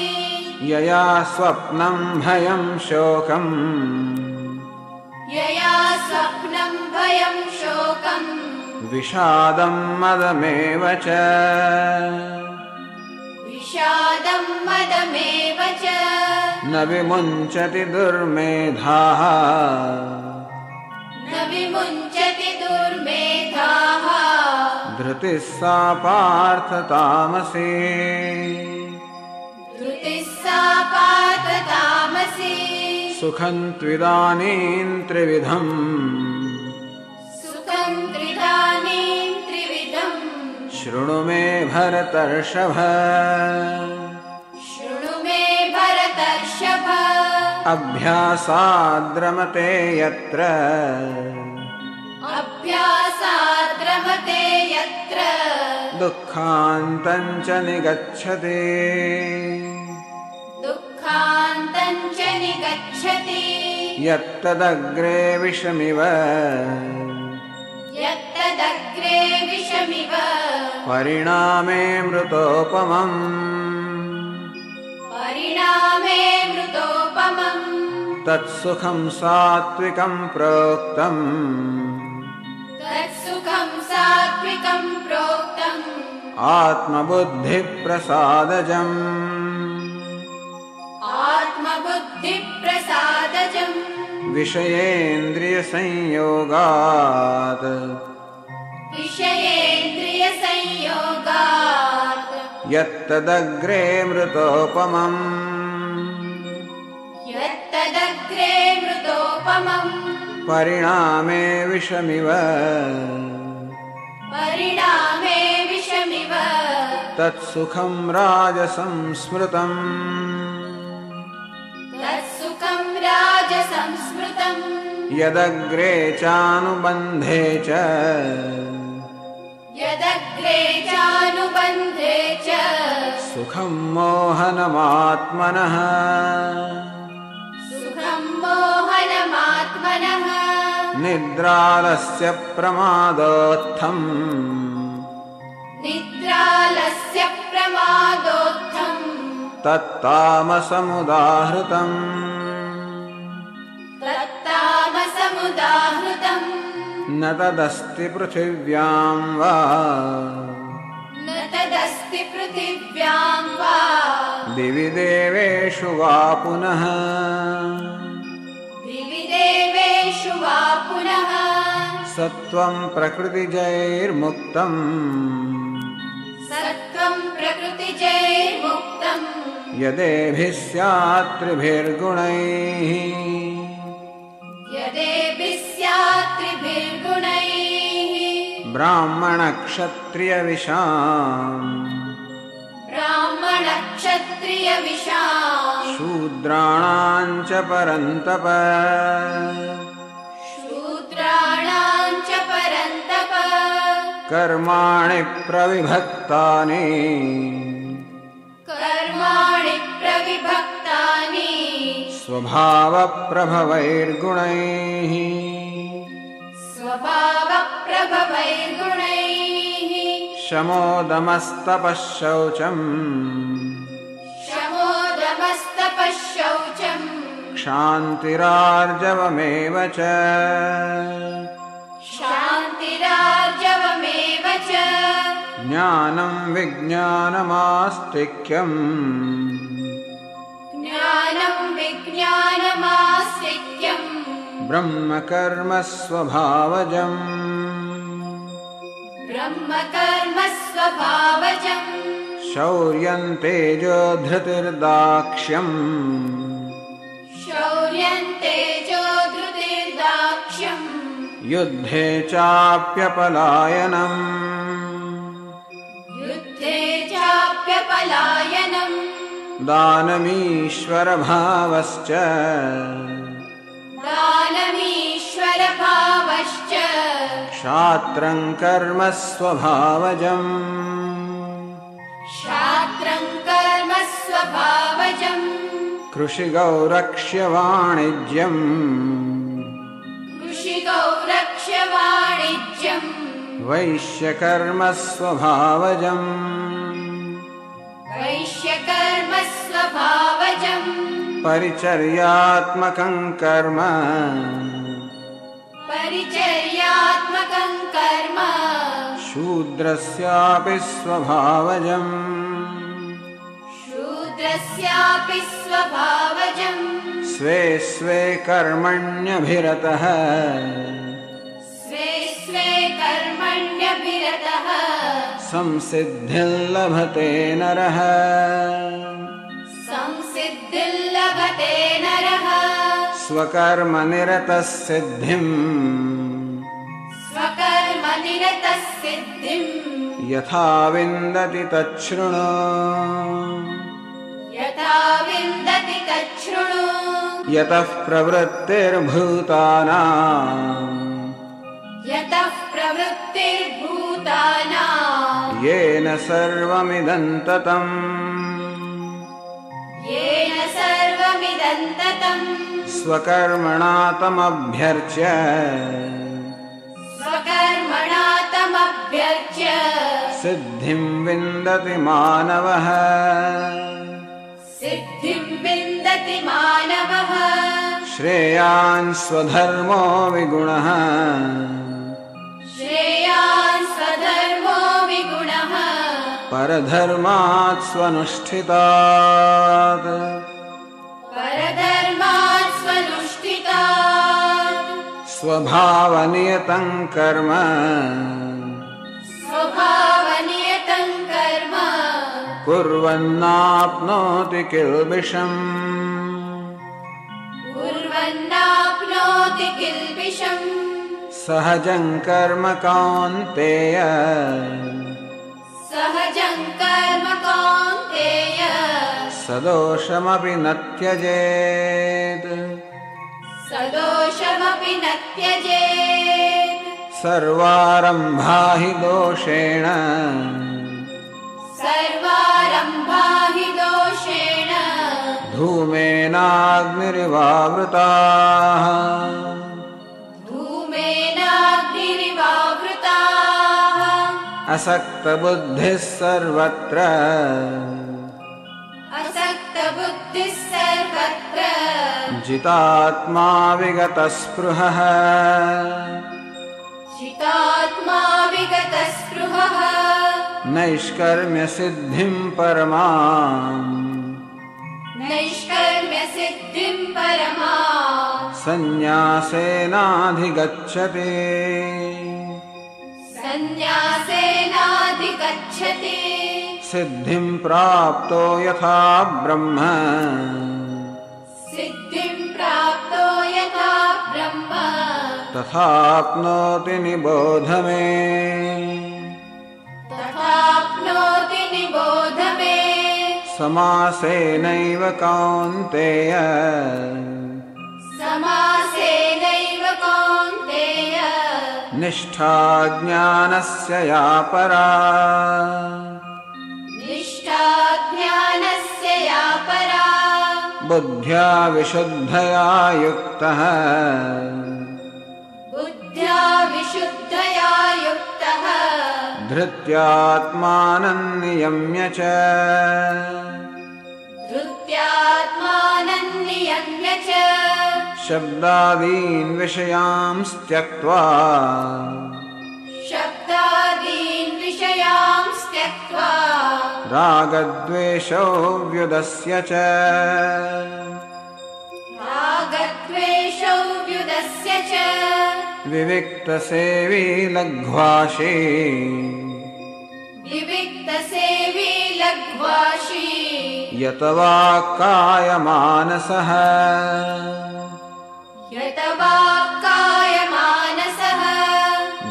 यया स्वप्नं भयं शोकम् यया स्वप्नं भयं शोकम् विषादं मदमेव च विषादं मदमेव च न विमुञ्चति दुर्मेधाः न विमुञ्चति दुर्मेधाः धृतिः सा पार्थ तामसी धृतिः सा पार्थ तामसी सुखं त्विदानीं त्रिविधम् सुखं त्रिदानीं त्रिविधम् शृणु मे भरतर्षभ शृणु मे भरतर्षभ अभ्यासाद्रमते यत्र अभ्यासाद्रमते यत्र दुःखान्तं च निगच्छति दुःखान्तं च निगच्छति यत्तदग्रे विषमिव यत्तदग्रे विषमिव परिणामे मृतोपमम् परिणामे मृतोपमम् तत्सुखं सात्विकं प्रोक्तम् तत्सुखं सात्विकं प्रोक्तम् आत्मबुद्धिप्रसादजम् आत्मबुद्धिप्रसादजम् विषयेन्द्रियसंयोगात् विषयेन्द्रियसंयोगात् यत्तदग्रे मृतोपमम् यत्तदग्रे मृतोपमम् परिणामे विषमिव परिणामे विषमिव तत्सुखं राजसं स्मृतम् तत्सुखं राजसंस्मृतम् यदग्रे चानुबन्धे च यदग्रे चानुबन्धे च सुखं मोहनमात्मनः सुखं मोहनमात्मनः निद्रालस्य प्रमादोत्थम् निद्रालस्य प्रमादोत्थम् तत्तामसमुदाहृतम् तत्तामसमुदाहृतम् न तदस्ति पृथिव्यां वा न तदस्ति पृथिव्यां वा दिवि देवेषु वा पुनः दिवि देवेषु वा पुनः सत्त्वं प्रकृतिजैर्मुक्तम् सत्त्वं प्रकृतिजैर्मुक्तम् यदेभिः स्यात् त्रिभिर्गुणैः यदेभिः स्यात् त्रिभिर्गुणैः ब्राह्मणक्षत्रियविशाम् ब्राह्मणक्षत्रियविशाम् शूद्राणां च परन्तप शूद्राणां च परन्तप कर्माणि प्रविभक्तानि कर्माणि प्रविभक्तानि स्वभावप्रभवैर्गुणैः स्वभावप्रभवैर्गुणैः शमोदमस्तपः शौचम् शमोदमस्तपः शौचम् क्षान्तिरार्जवमेव च शान्तिरार्जवमेव च ज्ञानं विज्ञानमास्तिक्यम् ज्ञानं विज्ञानमास्तिक्यम् ब्रह्मकर्म स्वभावजम् ब्रह्मकर्म स्वभावजम् शौर्यं तेजो धृतिर्दाक्ष्यम् शौर्यं तेजो धृतिर्दाक्ष्यम् युद्धे चाप्यपलायनम् युद्धे चाप्यपलायनम् दानमीश्वरभावश्च दानमीश्वरभावश्च क्षात्रं कर्म स्वभावजम् क्षात्रं कर्म स्वभावजम् कृषिगौरक्ष्यवाणिज्यम् कृषिगौरक्ष्यवाणिज्यम् वैश्यकर्म स्वभावजम् वैश्यकर्म स्वभावजम् परिचर्यात्मकं कर्म परिचर्यात्मकं कर्म शूद्रस्यापि स्वभावजम् शूद्रस्यापि स्वभावजम् स्वे स्वे कर्मण्यभिरतः स्वे स्वे कर्मण्यभिरतः संसिद्धिं लभते नरः संसिद्धिं लभते नरः स्वकर्मनिरतः सिद्धिम् स्वकर्मनिरतः सिद्धिं यथा विन्दति तच्छृणु यथा विन्दति तच्छृणु यतः प्रवृत्तिर्भूतानाम् यतः प्रवृत्तिर्भूतानां येन सर्वमिदं ततम् येन सर्वमिदं ततम् स्वकर्मणा तमभ्यर्च्य स्वकर्मणा तमभ्यर्च्य सिद्धिं विन्दति मानवः सिद्धिं विन्दति मानवः श्रेयान् स्वधर्मो विगुणः श्रेयान् स्वधर्मो विगुणः परधर्मात् स्वनुष्ठितात् परधर्मात् स्वनुष्ठितात् स्वभावनियतं कर्म स्वभावनियतं कर्म कुर्वन्नाप्नोति किल्बिषम् कुर्वन्नाप्नोति किल्बिषम् सहजं कर्म कौन्तेय सहजं कर्म कौन्तेय सदोषमपि न त्यजेत् सदोषमपि न त्यजेत् सर्वारम्भा हि दोषेण सर्वारम्भा हि दोषेण धूमेनाग्निरिवावृताः धूमेनाग्निरिवावृताः असक्तबुद्धिः सर्वत्र असक्तबुद्धिः सर्वत्र जितात्मा विगतस्पृहः जितात्मा विगतस्पृहः नैष्कर्म्यसिद्धिं परमाम् नैष्कर्म्यसिद्धिं परमा सन्न्यासेनाधिगच्छति सन्न्यासेनाधिगच्छति सिद्धिं प्राप्तो यथा ब्रह्म सिद्धिं प्राप्तो यथा ब्रह्म तथाप्नोति निबोध मे तथाप्नोति निबोध मे समासेनैव कौन्तेय समासेनैव कौन्तेय निष्ठा ज्ञानस्य या परा निष्ठा ज्ञानस्य या परा बुद्ध्या विशुद्धया युक्तः बुद्ध्या विशुद्धया युक्तः धृत्यात्मानं नियम्य च धृत्यात्मानं नियम्य च शब्दादीन् विषयांस् त्यक्त्वा शब्दादीन् विषयांस् त्यक्त्वा रागद्वेषौ व्युदस्य च रागद्वेषौ व्युदस्य च विविक्तसेवी लघ्वाशी विविक्तसेवी लघ्वाशी यत वाक्कायमानसः यत वाक्कायमानसः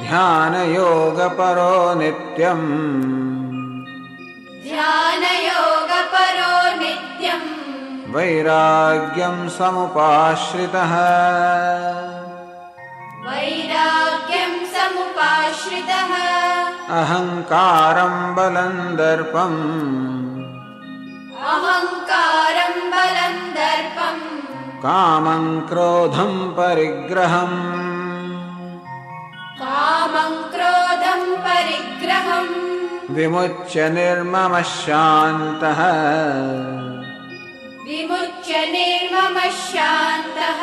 ध्यानयोगपरो नित्यम् ध्यानयोगपरो नित्यम् वैराग्यं समुपाश्रितः वैराग्यं समुपाश्रितः अहङ्कारं बलं दर्पम् अहङ्कारं बलं दर्पम् कामं क्रोधं परिग्रहम् कामं क्रोधं परिग्रहम् विमुच्य निर्ममः शान्तः विमुच्य निर्ममः शान्तः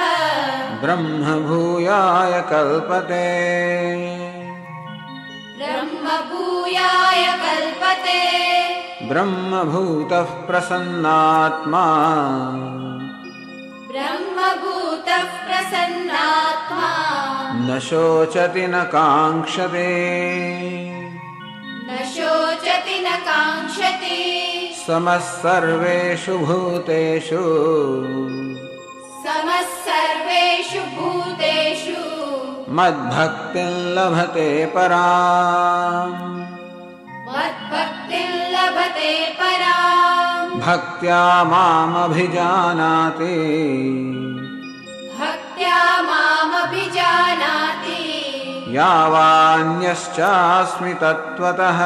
ब्रह्मभूयाय कल्पते ब्रह्मभूयाय भूयाय कल्पते ब्रह्मभूतः प्रसन्नात्मा ब्रह्मभूतः प्रसन्नात्मा न शोचति न काङ्क्षते न शोचति न काङ्क्षति समः सर्वेषु भूतेषु समः सर्वेषु भूतेषु मद्भक्तिं लभते पराम् मद्भक्तिं लभते पराम् भक्त्या मामभिजानाति भक्त्या मामभिजानाति यावान्यश्चास्मि तत्त्वतः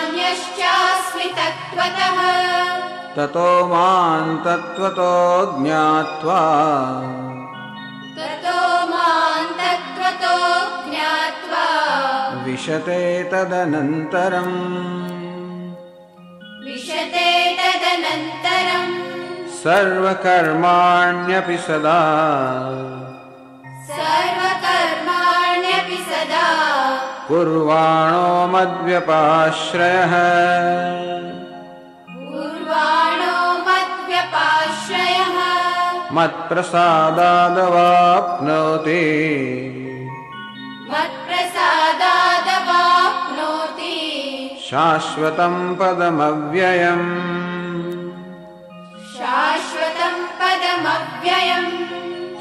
यावान्यश्चास्मि तत्त्वतः ततो मां तत्त्वतो ज्ञात्वा ततो मां तत्त्वतो ज्ञात्वा विशते तदनन्तरम् विशते तदनन्तरम् सर्वकर्माण्यपि सदा सर्वकर्माण्यपि सदा कुर्वाणो मद्व्यपाश्रयः कुर्वाणो मद्व्यपाश्रयः मत्प्रसादादवाप्नोति मत्प्रसादादवाप्नोति शाश्वतं पदमव्ययम् शाश्वतं पदमव्ययम्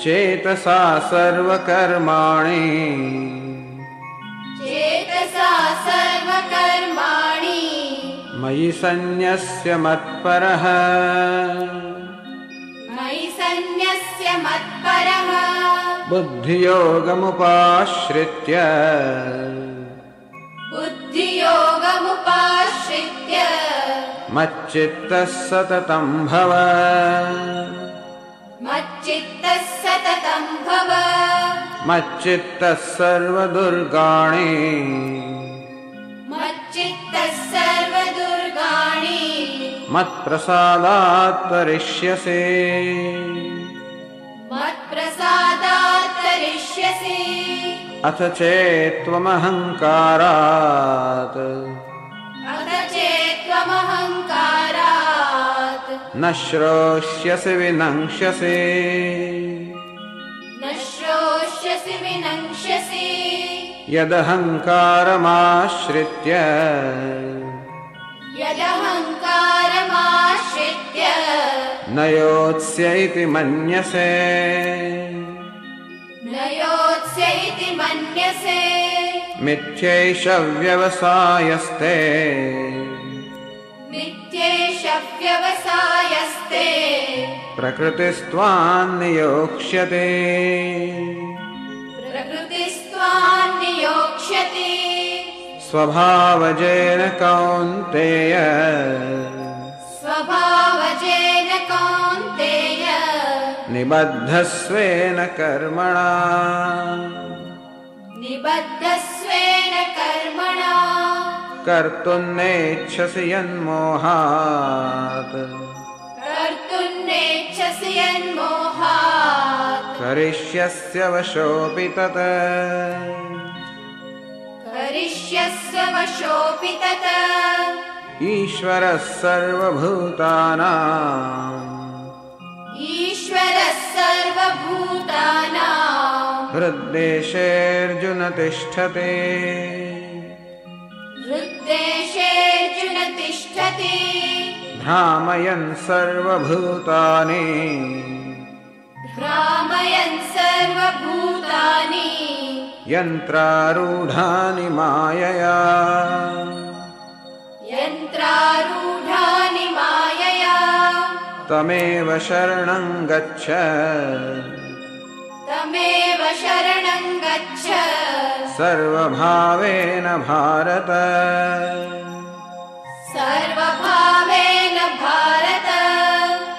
चेतसा सर्वकर्माणि चेतसा सर्वकर्माणि मयि सन्न्यस्य मत्परः मयि सन्न्यस्य मत्परः बुद्धियोगमुपाश्रित्य बुद्धियोगमुपाश्रित्य मच्चित्तः सततं भव मच्चित्तः सततं भव मच्चित्तः सर्वदुर्गाणि मच्चित्तः सर्वदुर्गाणि मत्प्रसादात् तरिष्यसि मत्प्रसादात् तरिष्यसि अथ चेत्त्वमहङ्कारात् अथ चेत्त्वमहङ्कारात् न श्रोष्यसि विनङ्क्ष्यसि न श्रोष्यसि विनङ्क्ष्यसि यदहङ्कारमाश्रित्य यदहङ्कारमाश्रित्य न योत्स्य इति मन्यसे न योत्स्य इति मन्यसे मिथ्यैष व्यवसायस्ते मिथ्येष व्यवसायस्ते प्रकृतिस्त्वान्नियोक्ष्यते प्रकृतिस्त्वां नियोक्ष्यति स्वभावजेन कौन्तेय स्वभावजेन कौन्तेय निबद्धस्वेन कर्मणा निबद्धस्वेन कर्मणा कर्तुं नेच्छसि यन्मोहात् कर्तुं नेच्छसि यन्मोहात् करिष्यस्य वशोऽपि तत् करिष्यस्य वशोऽपि तत् ईश्वरः सर्वभूतानां ईश्वरः सर्वभूतानां हृद्देशेऽर्जुन तिष्ठति हृद्देशेऽर्जुन तिष्ठति भ्रामयन् सर्वभूतानि भ्रामयन् सर्वभूतानि यन्त्रारूढानि मायया यन्त्रारूढानि मायया तमेव शरणं गच्छ तमेव शरणं गच्छ सर्वभावेन भारत सर्वभावेन भारत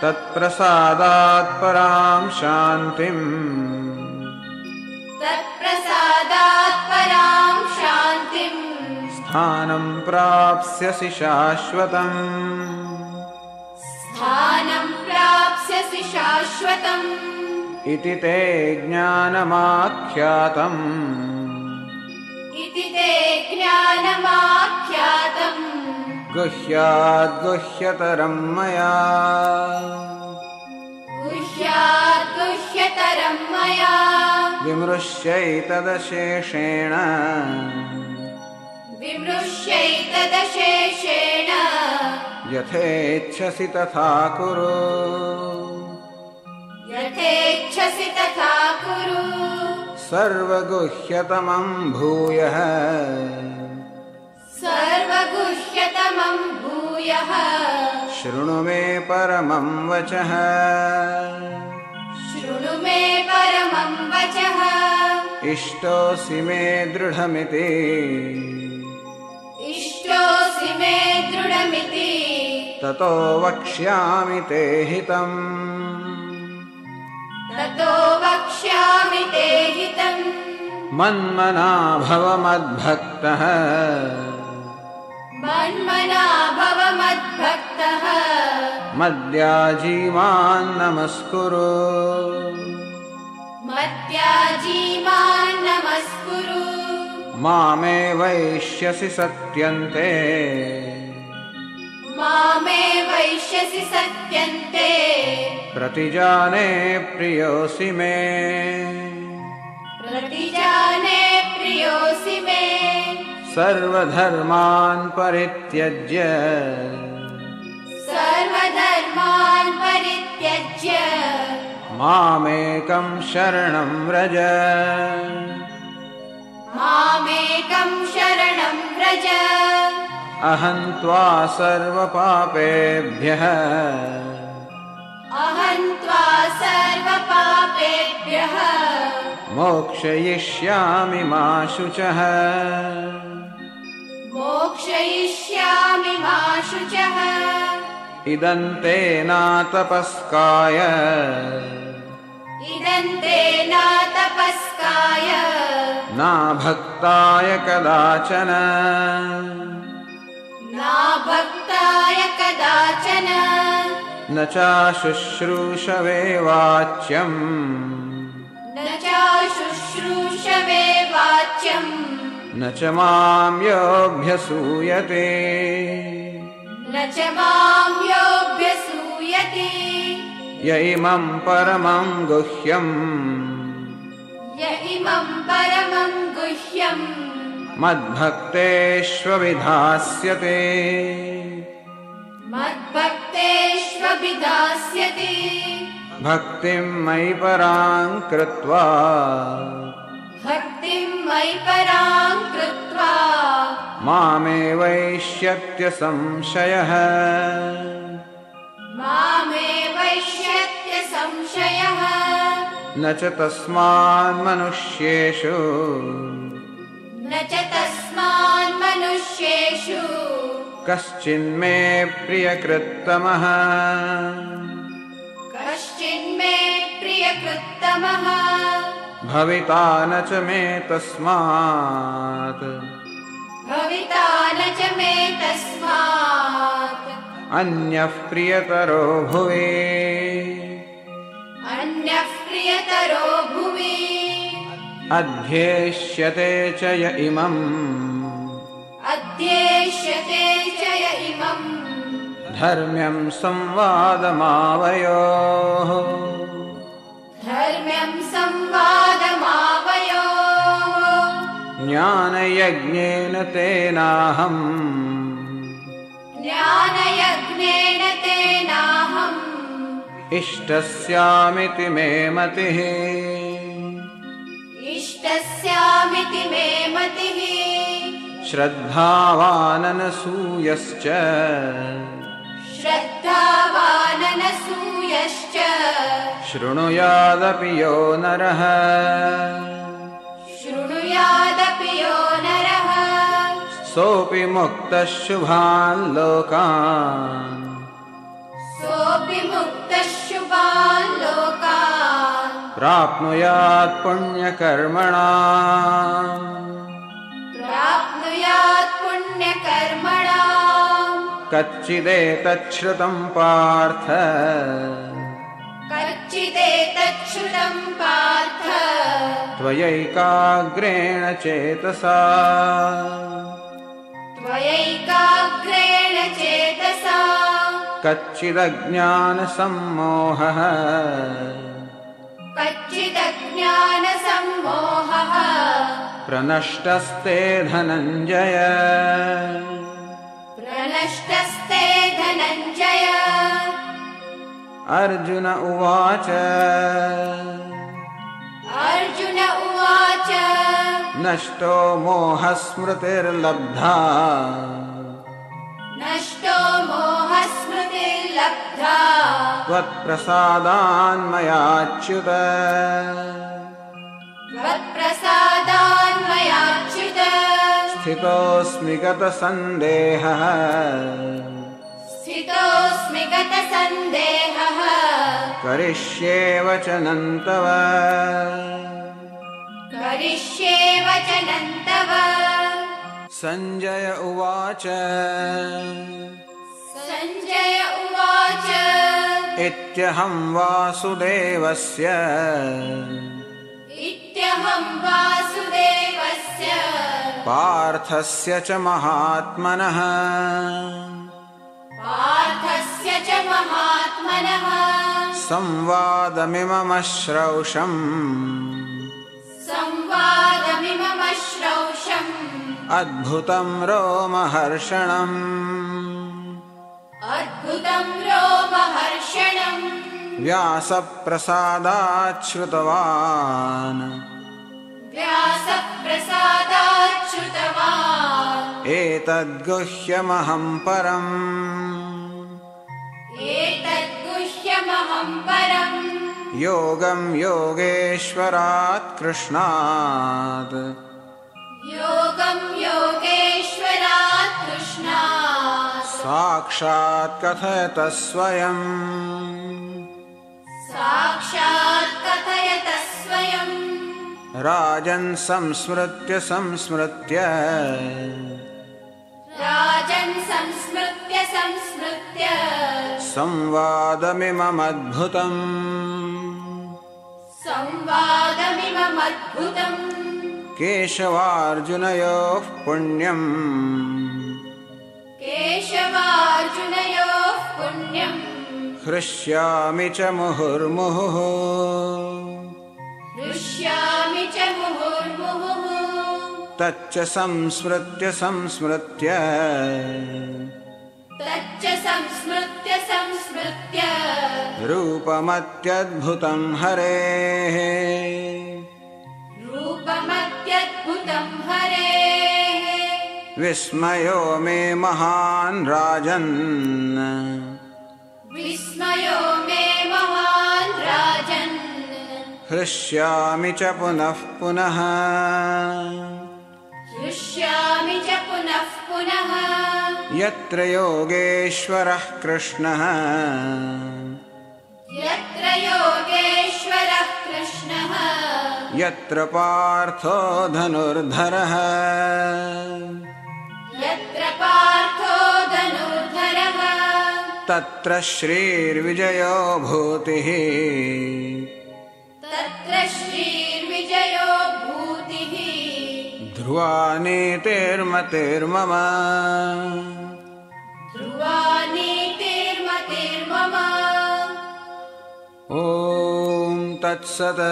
तत्प्रसादात् परां शान्तिम् तत्प्रसादात् परां शान्तिम् स्थानं प्राप्स्यसि शाश्वतम् स्थानं प्राप्स्यसि शाश्वतम् इति ते ज्ञानमाख्यातम् ज्ञानमाख्यातम् गुह्याद्गुह्यतरं मया गुह्याद्गुह्यतरं मया विमृश्यैतदशेषेण विमृश्यैतदशेषेण यथेच्छसि तथा कुरु यथेच्छसि तथा कुरु सर्वगुह्यतमं भूयः सर्वगुह्यतमं भूयः शृणु मे परमं वचः शृणु मे परमं वचः इष्टोऽसि मे दृढमिति इष्टोऽसि मे दृढमिति ततो वक्ष्यामि ते हितम् ततो वक्ष्यामि ते हितम् मन्मना भव मद्भक्तः मन्मना भव मद्भक्तः मद्याजी मां नमस्कुरु मद्याजी मां नमस्कुरु मामे वैष्यसि सत्यन्ते मामे वैष्यसि सत्यन्ते प्रतिजाने प्रियोऽसि मे प्रतिजाने प्रियोऽसि मे सर्वधर्मान् परित्यज्य सर्वधर्मान् परित्यज्य मामेकं शरणं व्रज मामेकं शरणं व्रज अहं त्वा सर्वपापेभ्यः अहं त्वा सर्वपापेभ्यः मोक्षयिष्यामि मा शुचः मोक्षयिष्यामि मा शुचः इदं ते नातपस्काय इदं ते नातपस्काय न भक्ताय कदाचन न भक्ताय कदाचन न चाशुश्रूषवे वाच्यम् न चाशुश्रूषवे वाच्यम् न च मां योऽभ्यसूयते न च मां योऽभ्यसूयते य इमं परमं गुह्यम् य इमं परमं गुह्यम् मद्भक्तेष्वभिधास्यते मद्भक्तेष्वभिधास्यति भक्तिं मयि परां कृत्वा भक्तिं मयि परां कृत्वा मामेवैष्यत्य संशयः मामेवैष्यत्य संशयः न च तस्मान् मनुष्येषु न च तस्मान् मनुष्येषु कश्चिन्मे प्रियकृत्तमः कश्चिन्मे प्रियकृत्तमः भविता न च मे तस्मात् भविता न च मे तस्मात् अन्यः प्रियतरो भुवि अन्यः प्रियतरो भुवि अध्येष्यते च य इमम् अध्येष्यते च य इमम् धर्म्यं संवादमावयोः धर्म्यं संवादमावयोः ज्ञानयज्ञेन तेनाहम् ज्ञानयज्ञेन तेनाहम् इष्टस्यामिति मे मतिः इष्टस्यामिति मे मतिः श्रद्धावाननसूयश्च श्रद्धावाननसूयश्च शृणुयादपि यो नरः शृणुयादपि यो नरः सोऽपि मुक्तः शुभान् लोकान् सोऽपि मुक्तः शुभान् लोकान् प्राप्नुयात् पुण्यकर्मणाम् प्राप्नुयात् पुण्यकर्मणाम् कच्चिदेतच्छ्रुतं पार्थ कच्चिदेतच्छ्रुतं पार्थ त्वयैकाग्रेण चेतसा त्वयैकाग्रेण चेतसा कच्चिदज्ञानसम्मोहः कच्चिदज्ञानसम्मोहः प्रनष्टस्ते धनञ्जय प्रनष्टस्ते धनञ्जय अर्जुन उवाच अर्जुन उवाच नष्टो मोहस्मृतिर्लब्धा नष्टो मोहस्मृतिर्लब्धा त्वत्प्रसादान्मयाच्युत त्वत्प्रसादान्मयाच्युत स्थितोऽस्मि गतसन्देहः स्थितोऽस्मि गतसन्देहः करिष्ये वचनं तव करिष्ये वचनं तव सञ्जय उवाच सञ्जय उवाच इत्यहं वासुदेवस्य इत्यहं वासुदेवस्य पार्थस्य च महात्मनः पार्थस्य च महात्मनः संवादमिममश्रौषम् संवादमिममश्रौषम् अद्भुतं रोमहर्षणम् अद्भुतं रोमहर्षणम् व्यासप्रसादात् श्रुतवान् व्यासप्रसादात् श्रुतवान् एतद्गुह्यमहं परम् एतद्गुह्यमहं परम् योगं योगेश्वरात् कृष्णात् योगं योगेश्वरात् कृष्णात् साक्षात् कथयत स्वयम् साक्षात् कथयत स्वयम् राजन् संस्मृत्य संस्मृत्य राजन् संस्मृत्य संस्मृत्य संवादमिममद्भुतम् संवादमिममद्भुतम् केशवार्जुनयोः पुण्यम् केशवार्जुनयोः पुण्यम् हृष्यामि च मुहुर्मुहुः हृष्यामि च मुहुर्मुहुः तच्च संस्मृत्य संस्मृत्य तच्च संस्मृत्य संस्मृत्य रूपमत्यद्भुतं हरेः रूपमत्यद्भुतं हरेः विस्मयो मे महान् राजन् विस्मयो मे महान् राजन् हृष्यामि च पुनः पुनः हृष्यामि च पुनः पुनः यत्र योगेश्वरः कृष्णः यत्र योगेश्वरः कृष्णः यत्र पार्थो धनुर्धरः यत्र पार्थो धनुर्धरः तत्र श्रीर्विजयो भूतिः तत्र श्रीर्विजयो भूतिः ध्रुवा नीतिर्मतिर्मम ध्रुवा नीतिर्मतिर्मम ॐ तत्सत्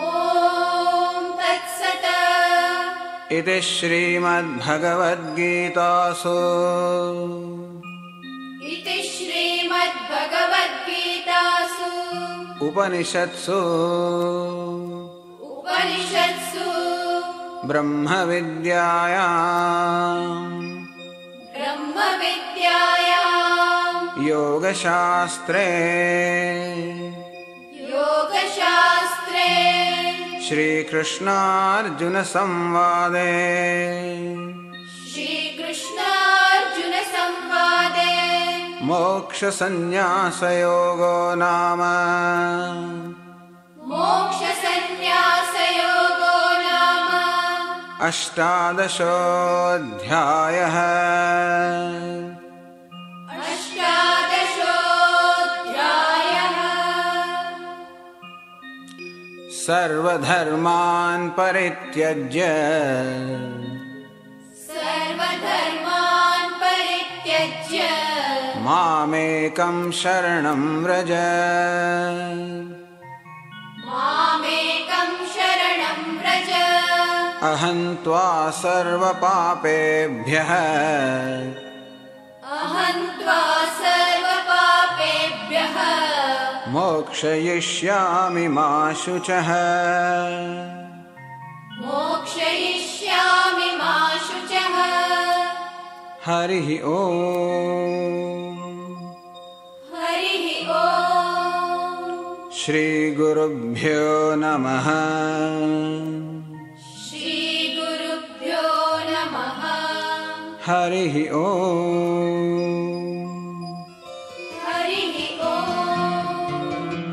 ॐ तत्सत् इति श्रीमद्भगवद्गीतासु इति श्रीमद्भगवद्गीतासु उपनिषत्सु उपनिषत्सु ब्रह्मविद्यायाम् ब्रह्मविद्यायां योगशास्त्रे योगशास्त्रे श्रीकृष्णार्जुनसंवादे श्रीकृष्णार्जुनसंवादे मोक्षसंन्यासयोगो नाम मोक्षसंन्यासयोगो नाम अष्टादशोऽध्यायः अष्टादशोऽध्यायः सर्वधर्मान् परित्यज्य मामेकं शरणं व्रज मामेकं शरणं व्रज अहं त्वा सर्वपापेभ्यः अहं त्वा सर्वपापेभ्यः मोक्षयिष्यामि मा शुचः मोक्षयिष्यामि मा शुचः हरिः ओम् हरिः ओम् श्रीगुरुभ्यो नमः श्रीगुरुभ्यो नमः हरिः ओम् हरिः ओम्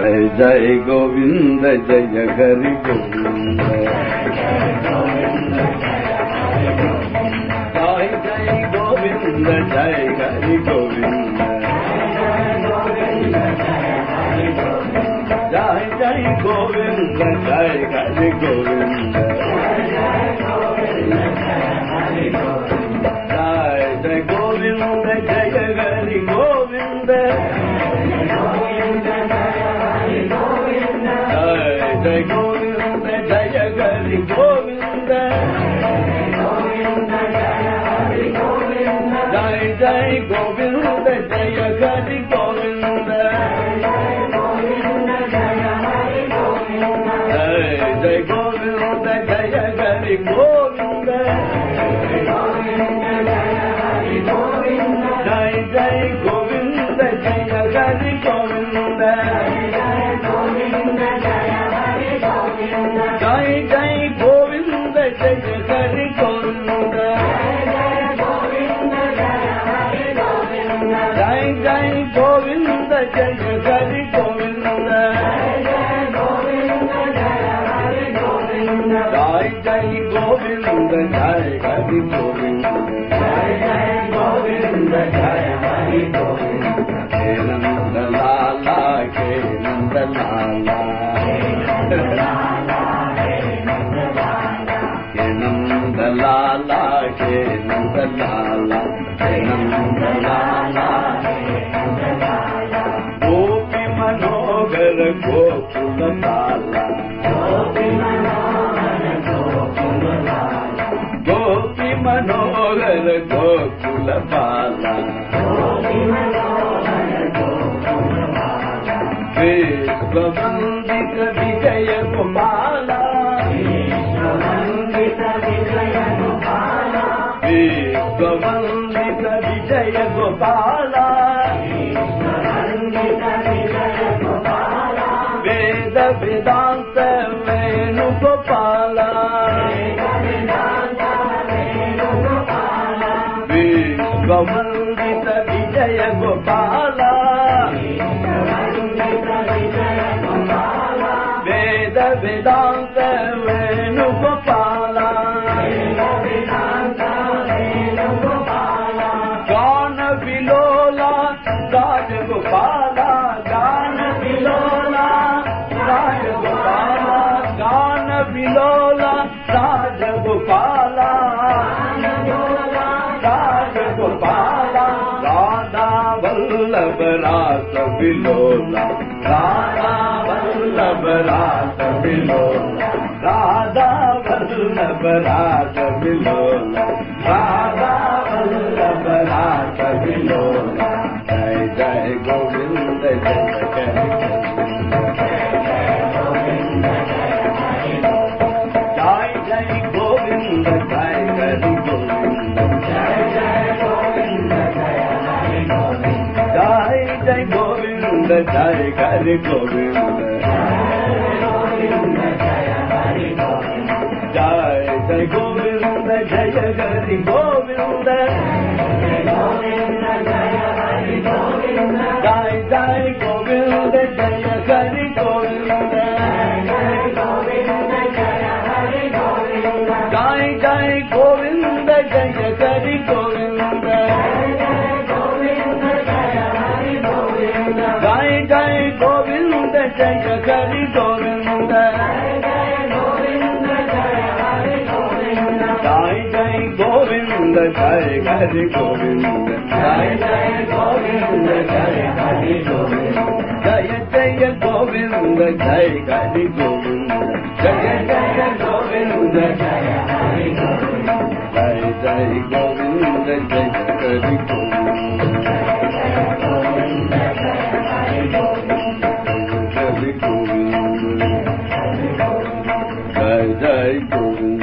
जय जय गोविंद जय हरि गोविंद जय जय गोविंद जय हरि गोविंद जय जय गोविंद जय हरि गोविंद जय जय गोविंद जय हरि गोविंद जय गोविंद जय हरि गोविंद जय जय गोविंद जय हरि गोविंद जय जय गोविंद जय हरि गोविंद जय जय गोविंद जय हरि गोविंद जय जय गोविंद जय हरि गोविंद जय जय गोविंद जय हरि गोविंद जय जय गोविंद जय हरि गोविंद जय हरि गोविंद हे नंद लाला हे नंद लाला नंद लाला हे नंद लाला हे नंद लाला गोपी मनोहर गोकुल बाला गोपी मनोहर गोकुल बाला विश्ववंदित विजय गोपाला विश्ववंदित विजय गोपाला वेद वेदांत वेणु गोपाला विश्ववंदित विजय गोपाला वेद वेदांत वेणु गोपाला गान विलोला राज गोपाला गान विलोला राज गोपाला गान विलोला राज गोपाला राज गोपाला राधा वल्लभ रास विलोला राधा वल्लभ रास विलोला राधा वल्लभ रास विलोला राधा वल्लभ रास विलोला जय जय गोविंद जय जय जय गोविंद जय हरि गोविंद जय जय गोविंद जय हरि गोविंद जय जय गोविंद जय हरि गोविंद जय जय गोविंद जय हरि गोविंद जय जय गोविंद जय हरि गोविंद जय जय गोविंद जय हरि गोविंद जय जय गोविंद जय हरि गोविंद जय जय गोविंद जय हरि गोविंद जय जय गोविंद जय हरि गोविंद जय जय गोविंद जय हरि गोविंद जय जय गोविंद जय हरि गोविंद जय जय गोविंद जय हरि गोविंद हरि गोविंद जय जय गोविंद